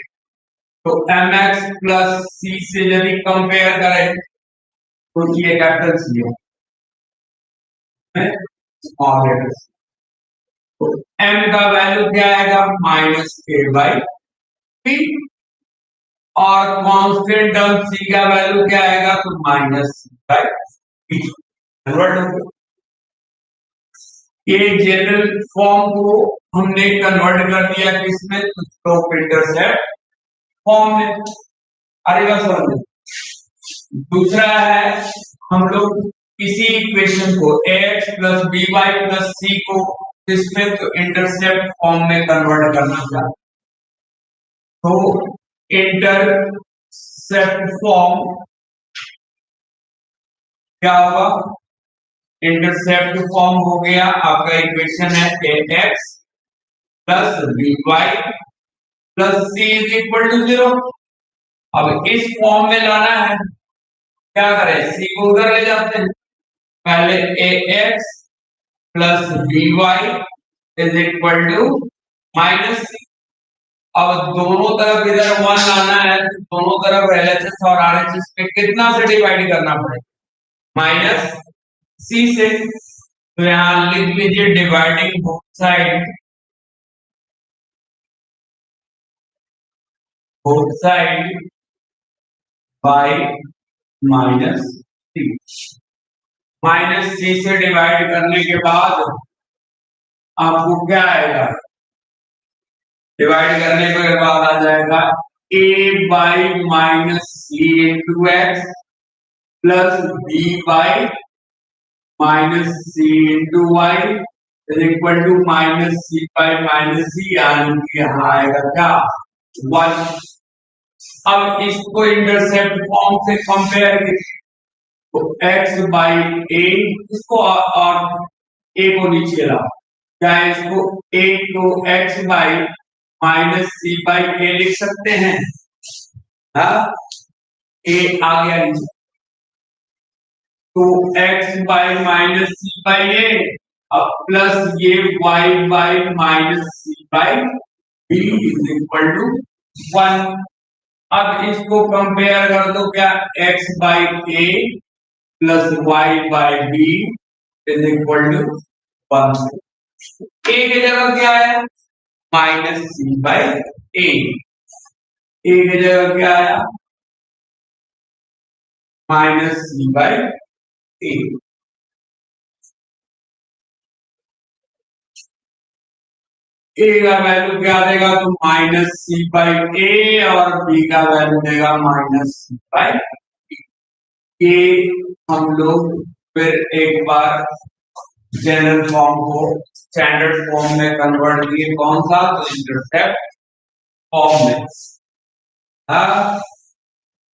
तो mx प्लस सी से यदि कंपेयर करें तो ये कैपिटल सी है स्मॉल लेटर। तो m का वैल्यू क्या आएगा माइनस ए बाई पी और कांस्टेंट टर्म c का वैल्यू क्या आएगा तो minus C by P. Convert हो गया। ये जनरल फॉर्म को हमने कन्वर्ट कर दिया किसमें तो स्लोप इंटरसेप्ट फॉर्म में। अरे बस समझ। दूसरा है हम लोग किसी इक्वेशन को ax plus B Y plus c को किसमें तो इंटरसेप्ट फॉर्म में कन्वर्ट करना चाहते तो इंटरसेप्ट फॉर्म क्या होगा इंटरसेप्ट फॉर्म हो गया आपका इक्वेशन है ax plus B Y plus C is equal to 0। अब इस फॉर्म में लाना है क्या करें सी को उधर ले जाते हैं पहले ax plus B y is equal to minus c. अब दोनों तरफ इधर वन लाना है तो दोनों तरफ एलएचएस और आरएचएस पे कितना से डिवाइड करना पड़ेगा माइनस सी से। तो यहां लिख लीजिए dividing both side by minus c. Minus c से डिवाइड करने के बाद आपको क्या आएगा डिवाइड करने के बाद आ जाएगा a by minus c into x plus b by minus c into y is equal to minus C by minus c यानी कि यहाँ आएगा क्या 1। अब इसको इंटरसेप्ट फॉर्म से कंपेयर करें तो x बाई ए इसको और a को नीचे लाओ क्या इसको a को x by minus C by a लिख सकते हैं हाँ a आ गया नीचे तो x by minus C by a अब प्लस ये y by minus C by b is equal to 1। अब इसको कंपेयर कर दो क्या x by a plus y by b is equal to 1। A की जगह क्या है माइनस सी बाई ए। ए की जगह क्या आया माइनस सी बाई ए। ए का वैल्यू क्या देगा तो माइनस सी बाई ए और बी का वैल्यू देगा माइनस सी बाई ए। हम लोग फिर एक बार जनरल फॉर्म को स्टैंडर्ड फॉर्म में कन्वर्ट किए कौन सा तो इंटरसेप्ट फॉर्म में। हाँ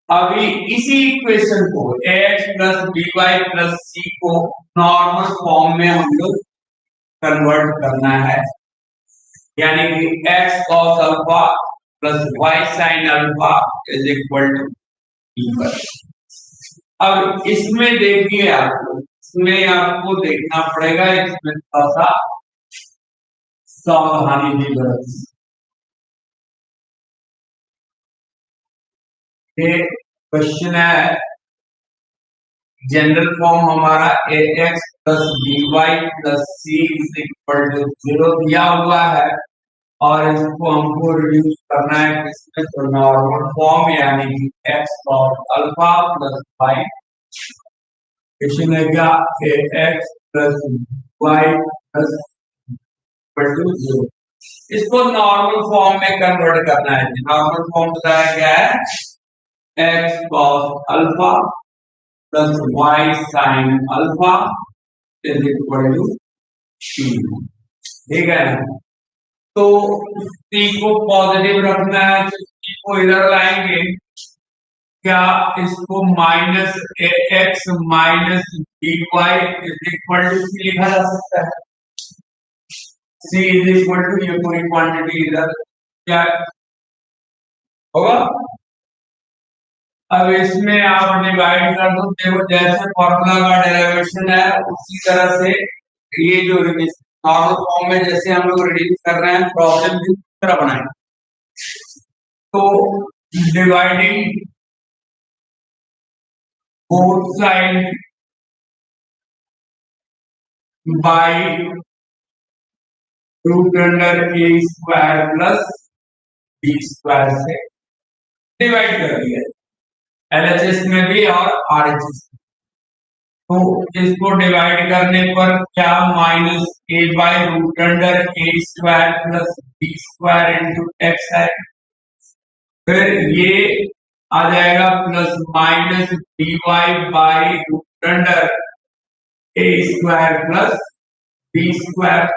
अभी इसी इक्वेशन को ax plus B Y plus c को नॉर्मल फॉर्म में हम लोग कन्वर्ट करना है यानी कि x cos alpha plus y sin alpha is equal to e। अब इसमें देखिए आपको इसमें आपको देखना पड़ेगा इसमें थोड़ा सा सावधानी भी बरतनी। ये क्वेश्चन है जनरल फॉर्म हमारा ax plus B Y plus C is equal to 0 दिया हुआ है और इसको हमको रिड्यूस करना है किसमें तो नॉर्मल फॉर्म यानी कि x cos alpha plus y question है क्या ax plus y plus equal to 0। इसको नॉर्मल फॉर्म में कन्वर्ट करना है। नॉर्मल फॉर्म बताया गया है x cos alpha plus y sin alpha is equal to ठीक है ना। तो c को पॉजिटिव रखना है तो c को इधर लाएंगे क्या इसको minus x minus d y is equal to c लिखा जा सकता है। c इज इक्वल टू ये पूरी क्वांटिटी इधर क्या होगा। अब इसमें आप डिवाइड कर दो देखो जैसे फॉर्मूला का डेरिवेशन है उसी तरह से ये जो नॉर्मल फॉर्म में जैसे हम लोग रिड्यूस कर रहे हैं प्रॉब्लम की तरह बनाएंगे। तो dividing both sides by root under a square plus b square से डिवाइड कर दिया एलएचएस में भी और आरएचएस में। तो इसको डिवाइड करने पर क्या minus a by root under a square plus b square into x है। फिर ये आ जाएगा plus minus d y by root under a square plus b square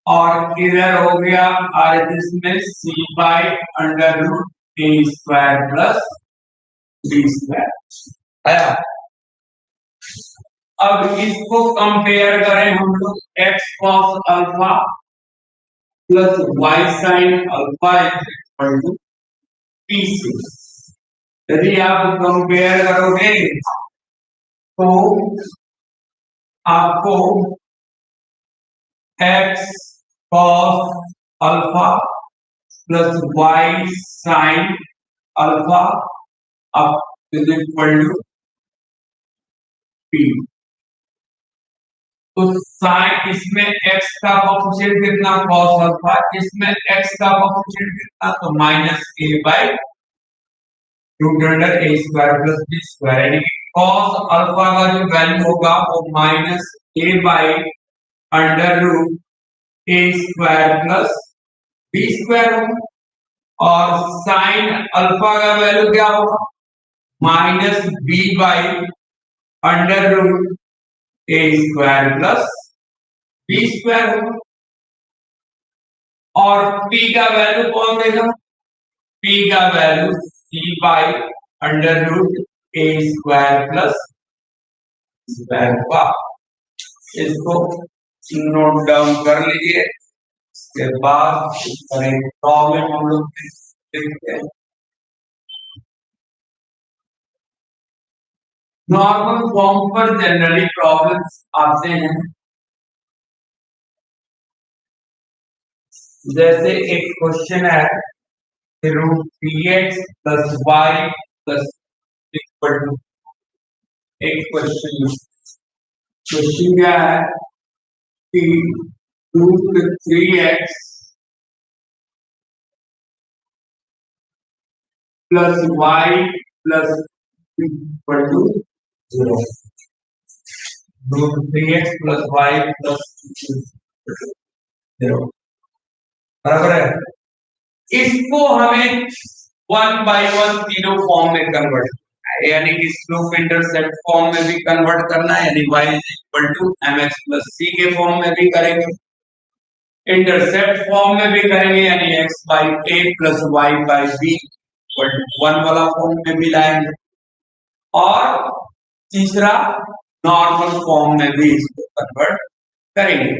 और इधर हो गया आरएचएस में c by under root a square plus b square आया। अब इसको कंपेयर करें हम लोग x cos alpha plus Y sine alpha equal to p से। यदि आप कंपेयर करोगे तो आपको x cos alpha plus Y sine alpha अब इज इक्वल टू पी। तो साइन इसमें x का कोएफिशिएंट कितना cos अल्फा, इसमें x का कोएफिशिएंट कितना तो minus a by root under a square plus b square यानी कि cos अल्फा का जो वैल्यू होगा वो minus a by under root a square plus b square होगा और साइन अल्फा का वैल्यू क्या होगा minus b by under root a square plus b square होगा और p का वैल्यू कौन देगा p का value c by under root a square plus square होगा। इसको नोट डाउन कर लीजिए। इसके बाद एक प्रॉब्लम हम लोग देखते हैं। नॉर्मल फॉर्म पर जनरली प्रॉब्लम्स आते हैं जैसे एक क्वेश्चन है root p x plus y plus equal to एक क्वेश्चन क्या है कि root 3x plus y plus equal to 0 root 3x plus y plus 0 बराबर है। इसको हमें 1 बाई 1 तीनों फॉर्म में कन्वर्ट करना है यानी कि स्लोप इंटरसेप्ट फॉर्म में भी कन्वर्ट करना है यानी y is equal to mx plus c के फॉर्म में भी करेंगे इंटरसेप्ट फॉर्म में भी करेंगे यानी x by a plus y by b equal to 1 वाला फॉर्म में भी लाएंगे और तीसरा नॉर्मल फॉर्म में भी इसको कन्वर्ट करेंगे।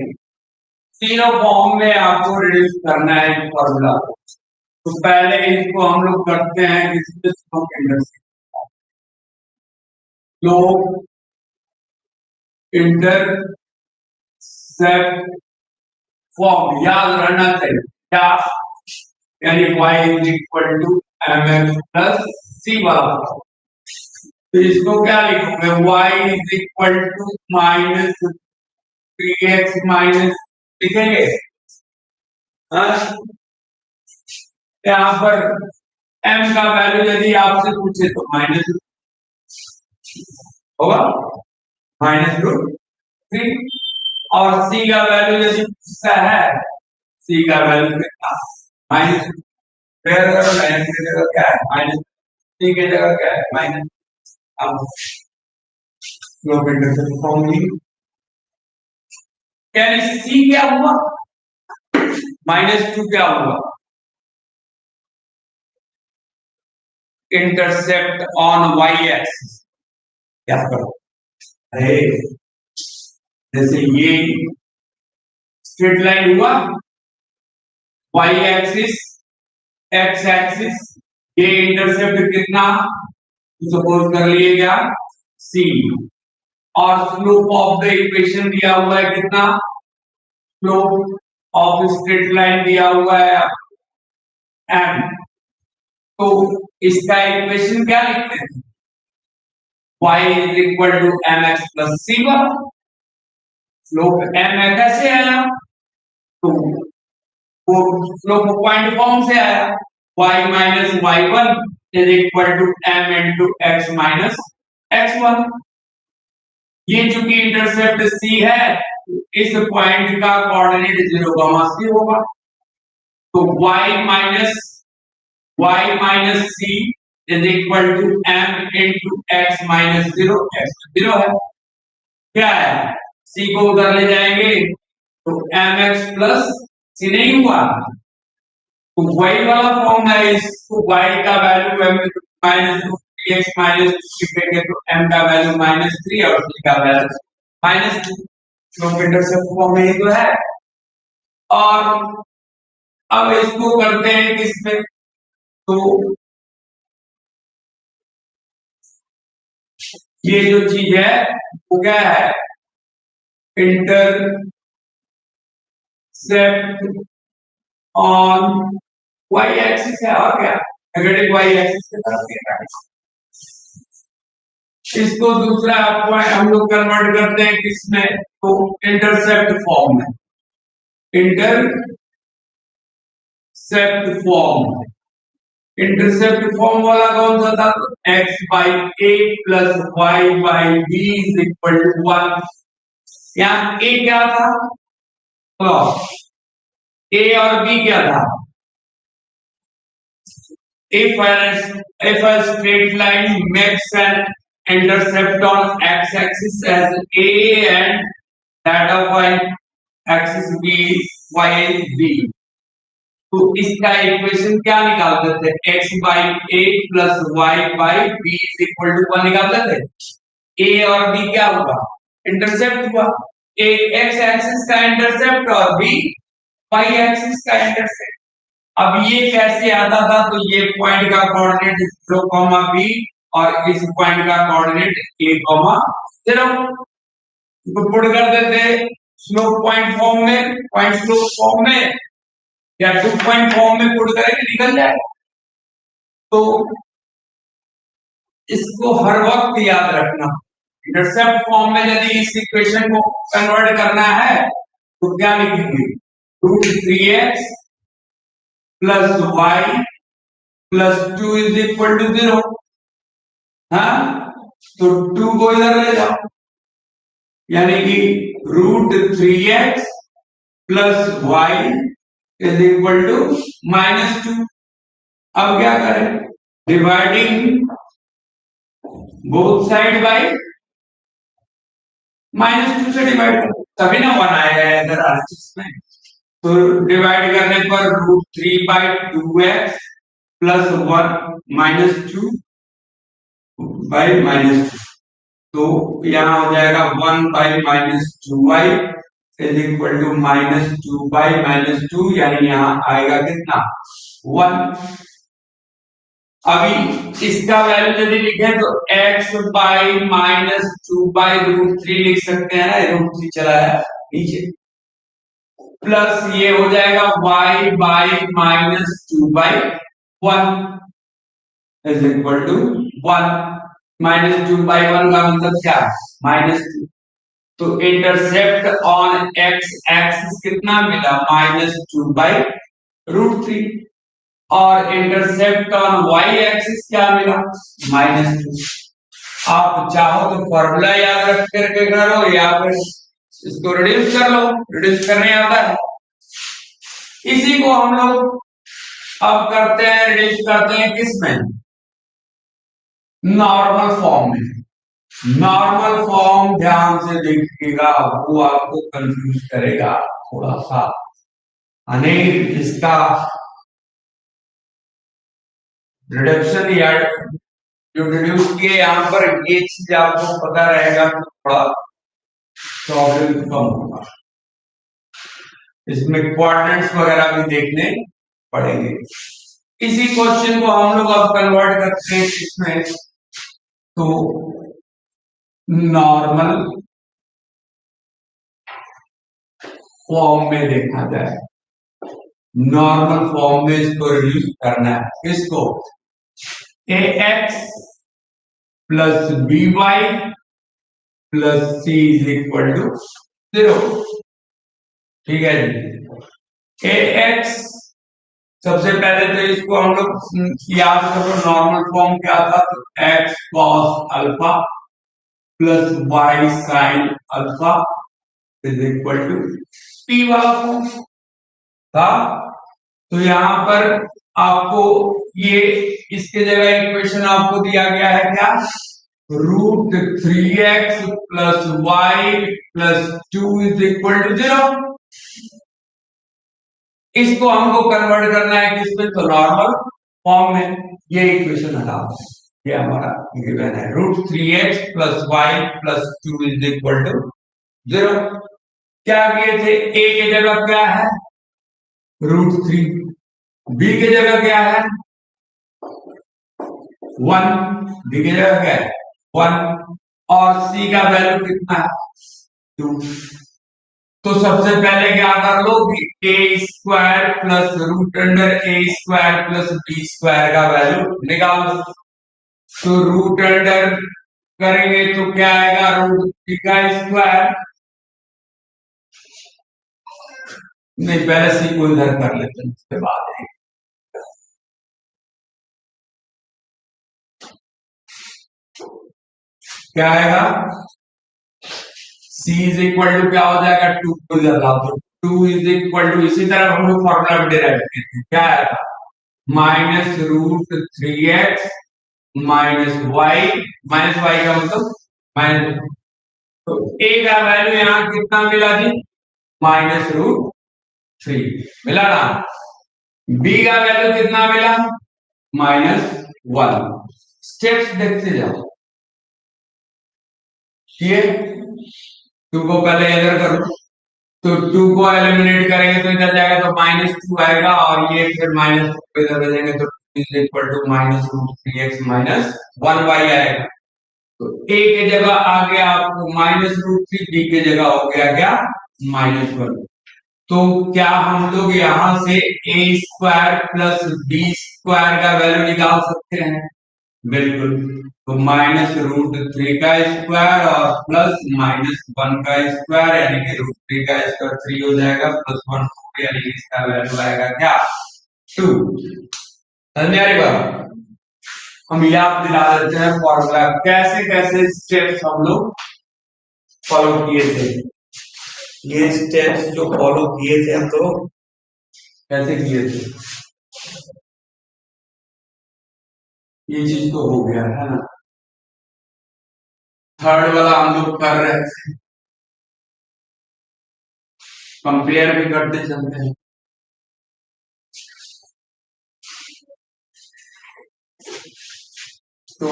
तीनों फॉर्म में आपको रिड्यूस करना है फॉर्मूला को। तो पहले इसको हम लोग करते हैं इसमें स्लोप इंटरसेप्ट फॉर्म याद रहना चाहिए क्या यानी y is equal to mx plus c वाला। तो इसको क्या लिखोगे y is equal to minus 3x minus लिखेंगे यहाँ पर m का वैल्यू यदि आपसे पूछे तो माइनस होगा माइनस रूट 3 और c का वैल्यू यदि पूछता है c का वैल्यू कितना माइनस माइनस की जगह क्या है माइनस c की जगह क्या है माइनस स्लोप इंटरसेप्ट फॉर्म ली यानी c क्या हुआ -2 क्या हुआ इंटरसेप्ट ऑन y एक्सिस क्या करो अरे जैसे ये स्ट्रेट लाइन हुआ y एक्सिस x एक्सिस ये इंटरसेप्ट कितना सपोज कर लिए क्या c और स्लोप ऑफ द इक्वेशन दिया हुआ है कितना स्लोप ऑफ स्ट्रेट लाइन दिया हुआ है एम, तो इसका इक्वेशन क्या लिखते हैं? y is equal to m x plus c one. Slope m है, कैसे आया? तो वो स्लोप पॉइंट फॉर्म से आया, y minus y one is equal to m into x minus x one. ये चूंकि इंटरसेप्ट सी है, इस पॉइंट का कोऑर्डिनेट 0, c होगा। तो y minus c is equal to m into x minus 0, x 0 है। क्या है? c को उधर ले जाएंगे तो mx प्लस सी नहीं हुआ, तो y वाला फॉर्म है, इसको y का value m minus 2x minus लिखेंगे तो m का वैल्यू माइनस 3 और c का value minus 2। Slope intercept form में ये तो है। और अब इसको करते हैं किसमें? तो ये जो चीज है वो क्या है? इंटरसेप्ट ऑन वाई एक्सिस है, और क्या? नेगेटिव वाई एक्सिस के तरफ है। इसको दूसरा पॉइंट हम लोग कन्वर्ट करते हैं किसमें? तो इंटरसेप्ट फॉर्म में। इंटरसेप्ट फॉर्म वाला कौन सा था? x by a plus y by b is equal to 1। यहाँ a क्या था? तो a और b क्या था? If a straight line makes an intercept on x-axis as a and that of y-axis y is b, तो इसका equation क्या निकालते थे? x by a plus y by b is equal to 1 निकालते थे। a और b क्या हुआ? इंटरसेप्ट हुआ। a x एक्सिस का इंटरसेप्ट और b y एक्सिस का इंटरसेप्ट। अब ये कैसे आता था? तो ये पॉइंट का कोऑर्डिनेट 0, b और इस पॉइंट का कोऑर्डिनेट a, 0 तो पुट कर देते स्लोप पॉइंट फॉर्म में, पॉइंट स्लोप फॉर्म में या 2 पॉइंट फॉर्म में पुट करेंगे, निकल जाएगा। तो इसको हर वक्त याद रखना, इंटरसेप्ट फॉर्म में यदि इस इक्वेशन को कन्वर्ट करना है तो क्या लिखेंगे? Root 3x plus y plus 2 is equal to 0। हाँ, तो 2 को इधर ले जाओ, यानी कि root 3x plus y is equal to minus 2। अब क्या करें? Dividing both side by minus 2 से डिवाइड करो, तभी ना 1 आएगा इधर आरएचएस में। तो डिवाइड करने पर root 3 by 2x plus 1 minus 2 by minus 2, तो यहाँ हो जाएगा 1 by minus 2y is equal to minus 2 by minus 2, यानी यहाँ आएगा कितना? 1। अभी इसका वैल्यू यदि लिखे तो x by minus 2 by root 3 लिख सकते हैं, रूट 3 चला है नीचे, प्लस ये हो जाएगा y by minus 2 by 1 is equal to 1। Minus 2 by 1 का मतलब क्या? माइनस 2। तो इंटरसेप्ट ऑन x एक्सिस कितना मिला? Minus 2 by root 3। और इंटरसेप्ट ऑन y एक्सिस क्या मिला? माइनस 2। आप चाहो तो फॉर्मूला याद रख करके करो या फिर इसको रिड्यूस कर लो, रिड्यूस करने आता है। इसी को हम लोग अब करते हैं, रिड्यूस करते हैं किसमें? नॉर्मल फॉर्म में। नॉर्मल फॉर्म ध्यान से देखिएगा, वो आपको कंफ्यूज करेगा थोड़ा सा। अनेक इसका रिडक्शन या जो रिड्यूस किए यहाँ पर, ये चीज आपको पता रहेगा तो थोड़ा प्रॉब्लम कम होगा। इसमें क्वाड्रेंट्स वगैरह भी देखने पड़ेंगे। इसी क्वेश्चन को हम लोग अब कन्वर्ट करते हैं इसमें, तो नॉर्मल फॉर्म में देखा जाए, नॉर्मल फॉर्म में इसको रिड्यूस करना है। किसको? A x plus B Y plus C is equal to 0। ठीक है जी। ए एक्स, सबसे पहले तो इसको हम लोग याद करो, नॉर्मल फॉर्म क्या था? तो x cos alpha plus Y sine alpha is equal to p वाला फॉर्म था। तो यहां पर आपको ये इसके जगह इक्वेशन आपको दिया गया है क्या? √3x plus y plus 2 is equal to 0। इसको हमको कन्वर्ट करना है किसमें? तो नॉर्मल फॉर्म में। ये इक्वेशन हटाओ, ये हमारा गिवन है √3x plus y plus 2 is equal to 0। क्या किए थे? a की जगह क्या है? √3, b की जगह क्या है? 1, b की जगह क्या है? 1, और c का वैल्यू कितना है? 2। तो सबसे पहले क्या कर लो कि ए square plus root under a square plus b square का वैल्यू निकाल दो। तो रूट अंडर करेंगे तो क्या आएगा? √3 का स्क्वायर। नहीं, पहले सी को इधर कर लेते हैं, उसके बाद क्या आएगा? c इज इक्वल टू क्या हो जाएगा? 2 को इधर लाओ तो 2 इज इक्वल टू, इसी तरह हम लोग फॉर्मूला में डिराइव करते हैं। क्या आएगा? -√3x माइनस वाई का मतलब माइनस। तो a का वैल्यू यहाँ कितना मिला जी? -√3 मिला ना। b का वैल्यू कितना मिला? -1। स्टेप्स देखते जाओ। ये 2 को पहले इधर करो, तो 2 को एलिमिनेट करेंगे तो इधर जाएगा तो -2 आएगा, और ये फिर -2 इधर भेजेंगे तो is equal to -√3x minus 1y आएगा। तो a के जगह आ गया आपको -√3, b के जगह हो गया क्या? -1। तो क्या हम लोग यहां से a square plus b square का वैल्यू निकाल सकते हैं? बिल्कुल। तो -√3 का स्क्वायर और प्लस -1 का स्क्वायर, यानी कि √3 का स्क्वायर 3 हो जाएगा, प्लस 1 यानी कि इसका वैल्यू आएगा क्या? 2। समझ बात? हम याद दिला देते हैं फॉर्मूला, कैसे कैसे स्टेप्स हम लोग फॉलो किए थे। ये स्टेप्स जो फॉलो किए थे हम तो कैसे किए थे, ये चीज तो हो गया है ना। थर्ड वाला हम लोग कर रहे थे, कंपेयर भी करते चलते हैं। तो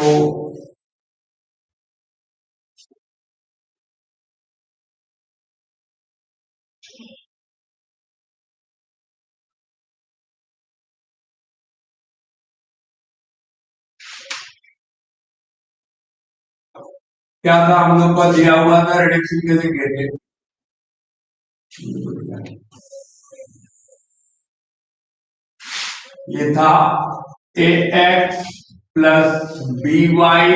क्या था हम लोग का दिया हुआ था, रिडक्शन कैसे किए थे? ये था a x plus B Y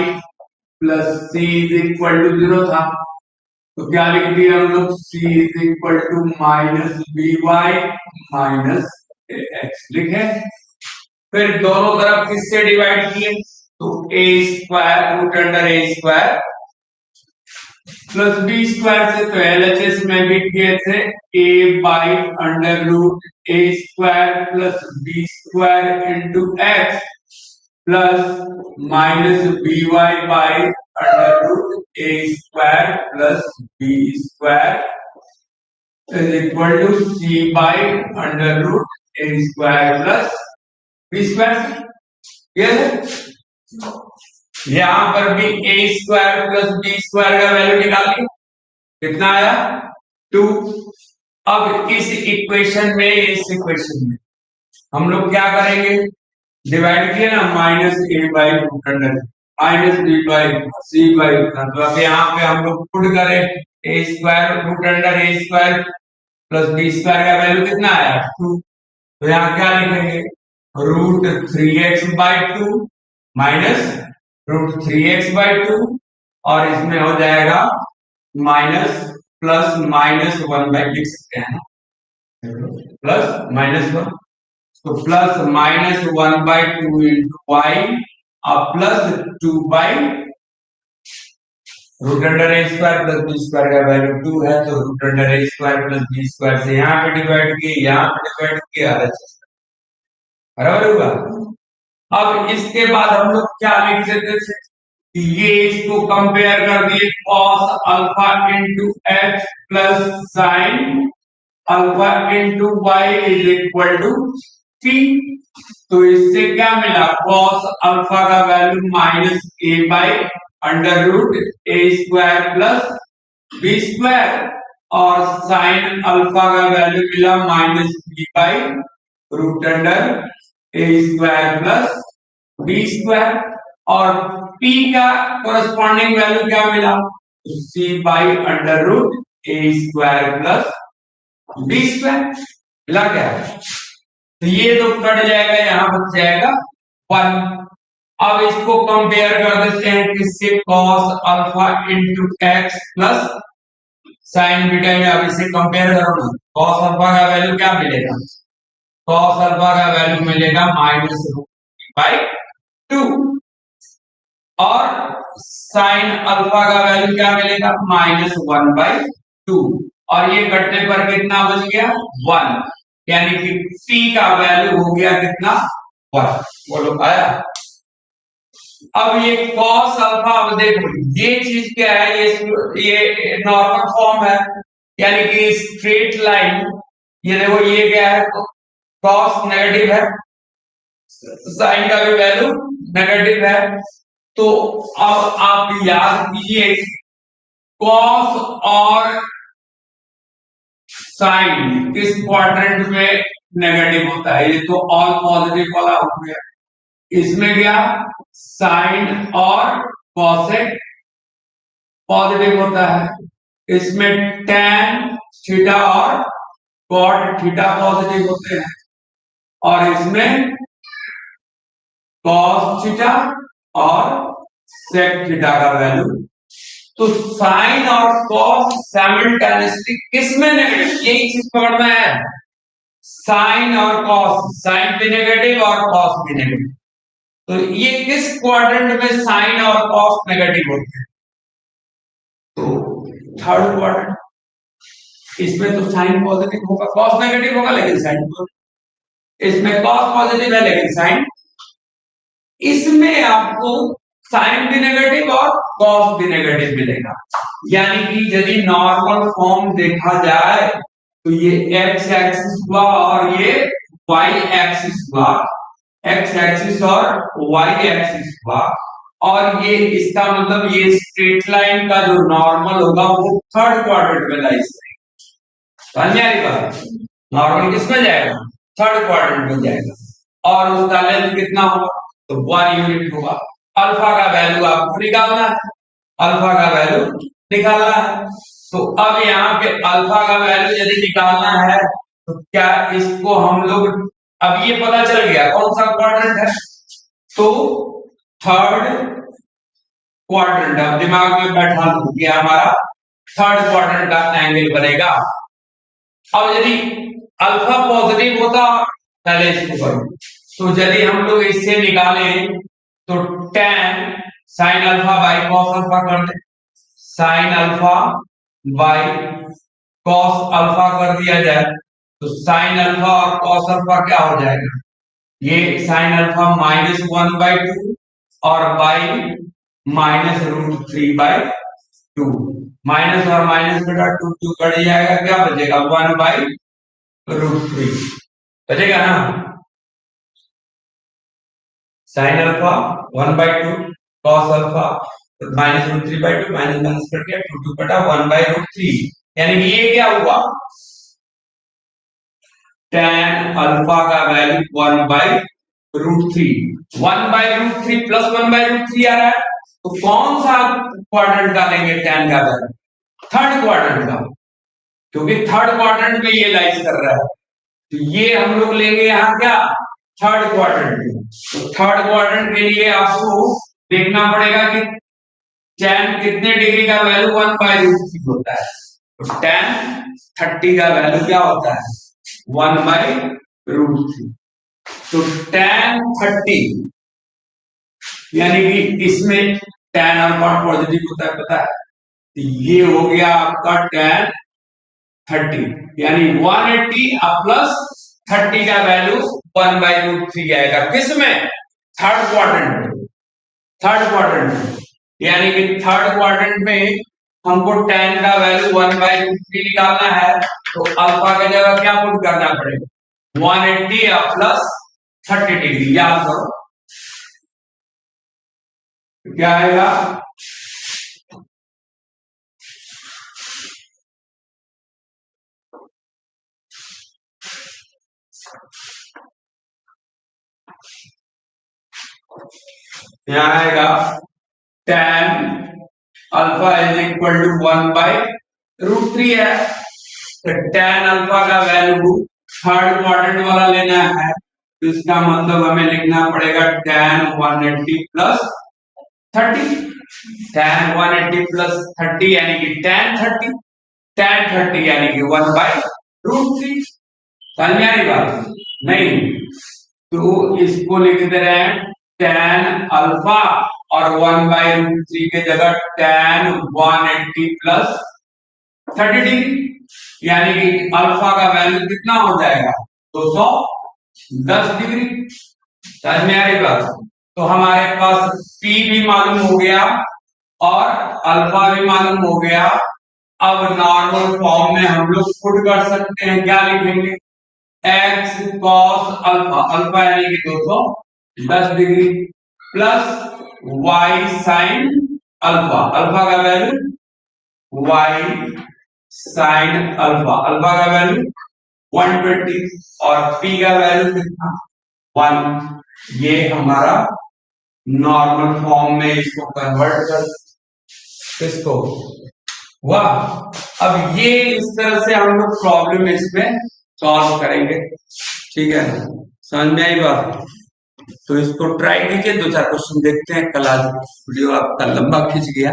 plus C is equal to 0 था। तो क्या लिख दिया हम लोग? C is equal to -by minus a x लिखे। फिर दोनों तरफ किससे डिवाइड किए? तो a square root under a square plus b square से, तो एलएचएस में भी किए थे a by under root a square plus b square into x plus minus b y by under root a square plus b square is equal to c by under root a square plus b square. यहां पर भी a square plus b square का value निकालिए, कितना आया? 2। अब इस equation में हम लोग क्या करेंगे? डिवाइड किया ना, -a/√अंडर -b/c/, तो अब यहाँ पे हम लोग पुट करें ए square root under a square plus b square का वैल्यू कितना आया 2। तो यहाँ क्या लिखेंगे √3x/2 माइनस √3x/2 और इसमें हो जाएगा माइनस प्लस माइनस 1 बाई लिख सकते हैं प्लस माइनस 1। तो प्लस माइनस 1/2 इंटू वाई और plus 2 root under a square plus b square का वैल्यू 2 है तो root under a square plus b square से यहाँ पे डिवाइड किए यहाँ पे डिवाइड किए बराबर हुआ। अब इसके बाद हम लोग क्या लिख सकते थे ये इसको कंपेयर कर दिए cos alpha into x plus sine alpha into y is equal to p. तो इससे क्या मिला cos अल्फा का value minus A by under root a square plus b square और साइन अल्फा का वैल्यू मिला minus b by root under a square plus b square और p का कोरस्पॉन्डिंग वैल्यू क्या मिला c by under root a square plus b square मिला क्या। तो ये तो कट जाएगा यहां बच जाएगा 1। अब इसको कंपेयर कर देते हैं किससे cos alpha into x plus sign beta में। अब इसे कंपेयर करो ना cos अल्फा का वैल्यू क्या मिलेगा cos अल्फा का वैल्यू मिलेगा माइनस √2 और साइन अल्फा का वैल्यू क्या मिलेगा -1/2 और ये कटने पर कितना बच गया 1 यानी कि p का वैल्यू हो गया कितना 1। बोलो आया। अब ये cos अल्फा अब देखो ये चीज क्या है ये नॉर्मल फॉर्म है यानी कि स्ट्रेट लाइन। ये देखो ये क्या है cos नेगेटिव है साइन का भी वैल्यू नेगेटिव है। तो अब आप याद कीजिए cos और साइन किस क्वाड्रेंट में नेगेटिव होता है। ये तो ऑल पॉजिटिव वाला हो गया। इसमें क्या साइन और कॉसेक पॉजिटिव होता है। इसमें टैन थीटा और कॉट थीटा पॉजिटिव होते हैं और इसमें कॉस थीटा और सेक थीटा का वैल्यू। तो साइन और कॉस साइमल्टेनियसली किसमें नेगेटिव यही चीज पकड़ना है साइन और कॉस साइन भी नेगेटिव और कॉस भी नेगेटिव। तो ये किस क्वाड्रेंट में साइन और कॉस नेगेटिव होते हैं तो थर्ड क्वाड्रेंट। इसमें तो साइन पॉजिटिव होगा कॉस नेगेटिव होगा लेकिन साइन पॉजिटिव। इसमें कॉस पॉजिटिव है लेकिन साइन। इसमें आपको साइन भी नेगेटिव और कॉस भी नेगेटिव मिलेगा। यानी कि यदि नॉर्मल फॉर्म देखा जाए तो ये एक्स एक्सिस हुआ और ये वाई एक्सिस हुआ एक्स एक्सिस और वाई एक्सिस हुआ और ये इसका मतलब ये स्ट्रेट लाइन का जो नॉर्मल होगा वो थर्ड क्वाड्रेंट में लाइज करेगा। नॉर्मल किसमें जाएगा थर्ड क्वाड्रेंट में जाएगा और उसका लेंथ कितना होगा तो 1 यूनिट होगा। अल्फा का वैल्यू आपको निकालना है अल्फा का वैल्यू निकालना है। तो अब यहाँ पे अल्फा का वैल्यू यदि निकालना है तो क्या इसको हम लोग अब ये पता चल गया कौन सा क्वाड्रेंट है तो थर्ड क्वाड्रेंट। अब दिमाग में बैठा गया हमारा थर्ड क्वाड्रेंट का एंगल बनेगा। अब यदि अल्फा पॉजिटिव होता पहले इसको करो तो यदि हम लोग इससे निकालें तो tan sine alpha by cos alpha कर दे sine alpha by cos alpha कर दिया जाए तो साइन अल्फा और कॉस अल्फा क्या हो जाएगा ये साइन अल्फा -1/2 और बाई -√3/2 माइनस और माइनस बेटा 2 कट जाएगा क्या बचेगा 1/√3 बचेगा ना। Sine alpha 1/2 cos alpha -√3/2 minus minus cut गया 2 बटा 1/√3 यानी कि ये क्या हुआ tan अल्फा का वैल्यू 1/√3 1/√3 प्लस 1/√3 आ रहा है तो कौन सा क्वाड्रेंट का लेंगे tan का वैल्यू थर्ड क्वाड्रेंट का। क्योंकि थर्ड क्वाड्रेंट में ये लाइज कर रहा है, तो ये हम लोग लेंगे यहाँ क्या, थर्ड क्वाड्रेंट में। तो थर्ड क्वाड्रेंट के लिए आपको देखना पड़ेगा कि tan कितने डिग्री का वैल्यू 1/√3 होता है। तो tan 30 का वैल्यू क्या होता है, 1/√3। तो tan 30 यानी कि इसमें tan अल्फा पॉजिटिव होता है, पता है, तो ये हो गया आपका tan 30, यानी 180 प्लस 30 का वैल्यू 1/√3 आएगा। किसमें, थर्ड क्वाड्रेंट में। थर्ड क्वाड्रेंट में यानी कि थर्ड क्वाड्रेंट में हमको tan का वैल्यू 1/√3 निकालना है, तो अल्फा की जगह क्या पुट करना पड़ेगा, 180 प्लस 30 डिग्री, याद करो क्या आएगा, यहाँ आएगा tan alpha is equal to 1/√3 है। तो tan अल्फा का वैल्यू थर्ड क्वाड्रेंट वाला लेना है, तो इसका मतलब हमें लिखना पड़ेगा tan 180 प्लस 30। tan 180 प्लस 30 यानी कि tan 30 यानी कि 1/√3। समझ में आ रही बात, नहीं तो इसको लिख दे रहे हैं tan अल्फा और 1/√3 के जगह tan 180 प्लस 30 डिग्री, यानी कि अल्फा का वैल्यू कितना हो जाएगा, 210 डिग्री। समझ में आ रही बात, तो हमारे पास P भी मालूम हो गया और अल्फा भी मालूम हो गया। अब नॉर्मल फॉर्म में हम लोग पुट कर सकते हैं, क्या लिखेंगे, x cos अल्फा, अल्फा यानी कि 210 degree, plus y sin alpha, alpha का value y sin alpha, alpha का वैल्यू 120 और p का वैल्यू कितना, 1। ये हमारा नॉर्मल फॉर्म में इसको कन्वर्ट कर, इसको वाह। अब ये इस तरह से हम लोग प्रॉब्लम इसमें सॉल्व करेंगे, ठीक है ना, समझ में आई बात। तो इसको ट्राई कीजिए, 2-4 क्वेश्चन देखते हैं। कल आज वीडियो आपका लंबा खिंच गया,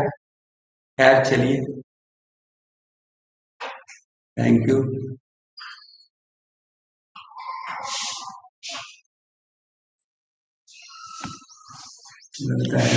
खैर चलिए, थैंक यू। लगता है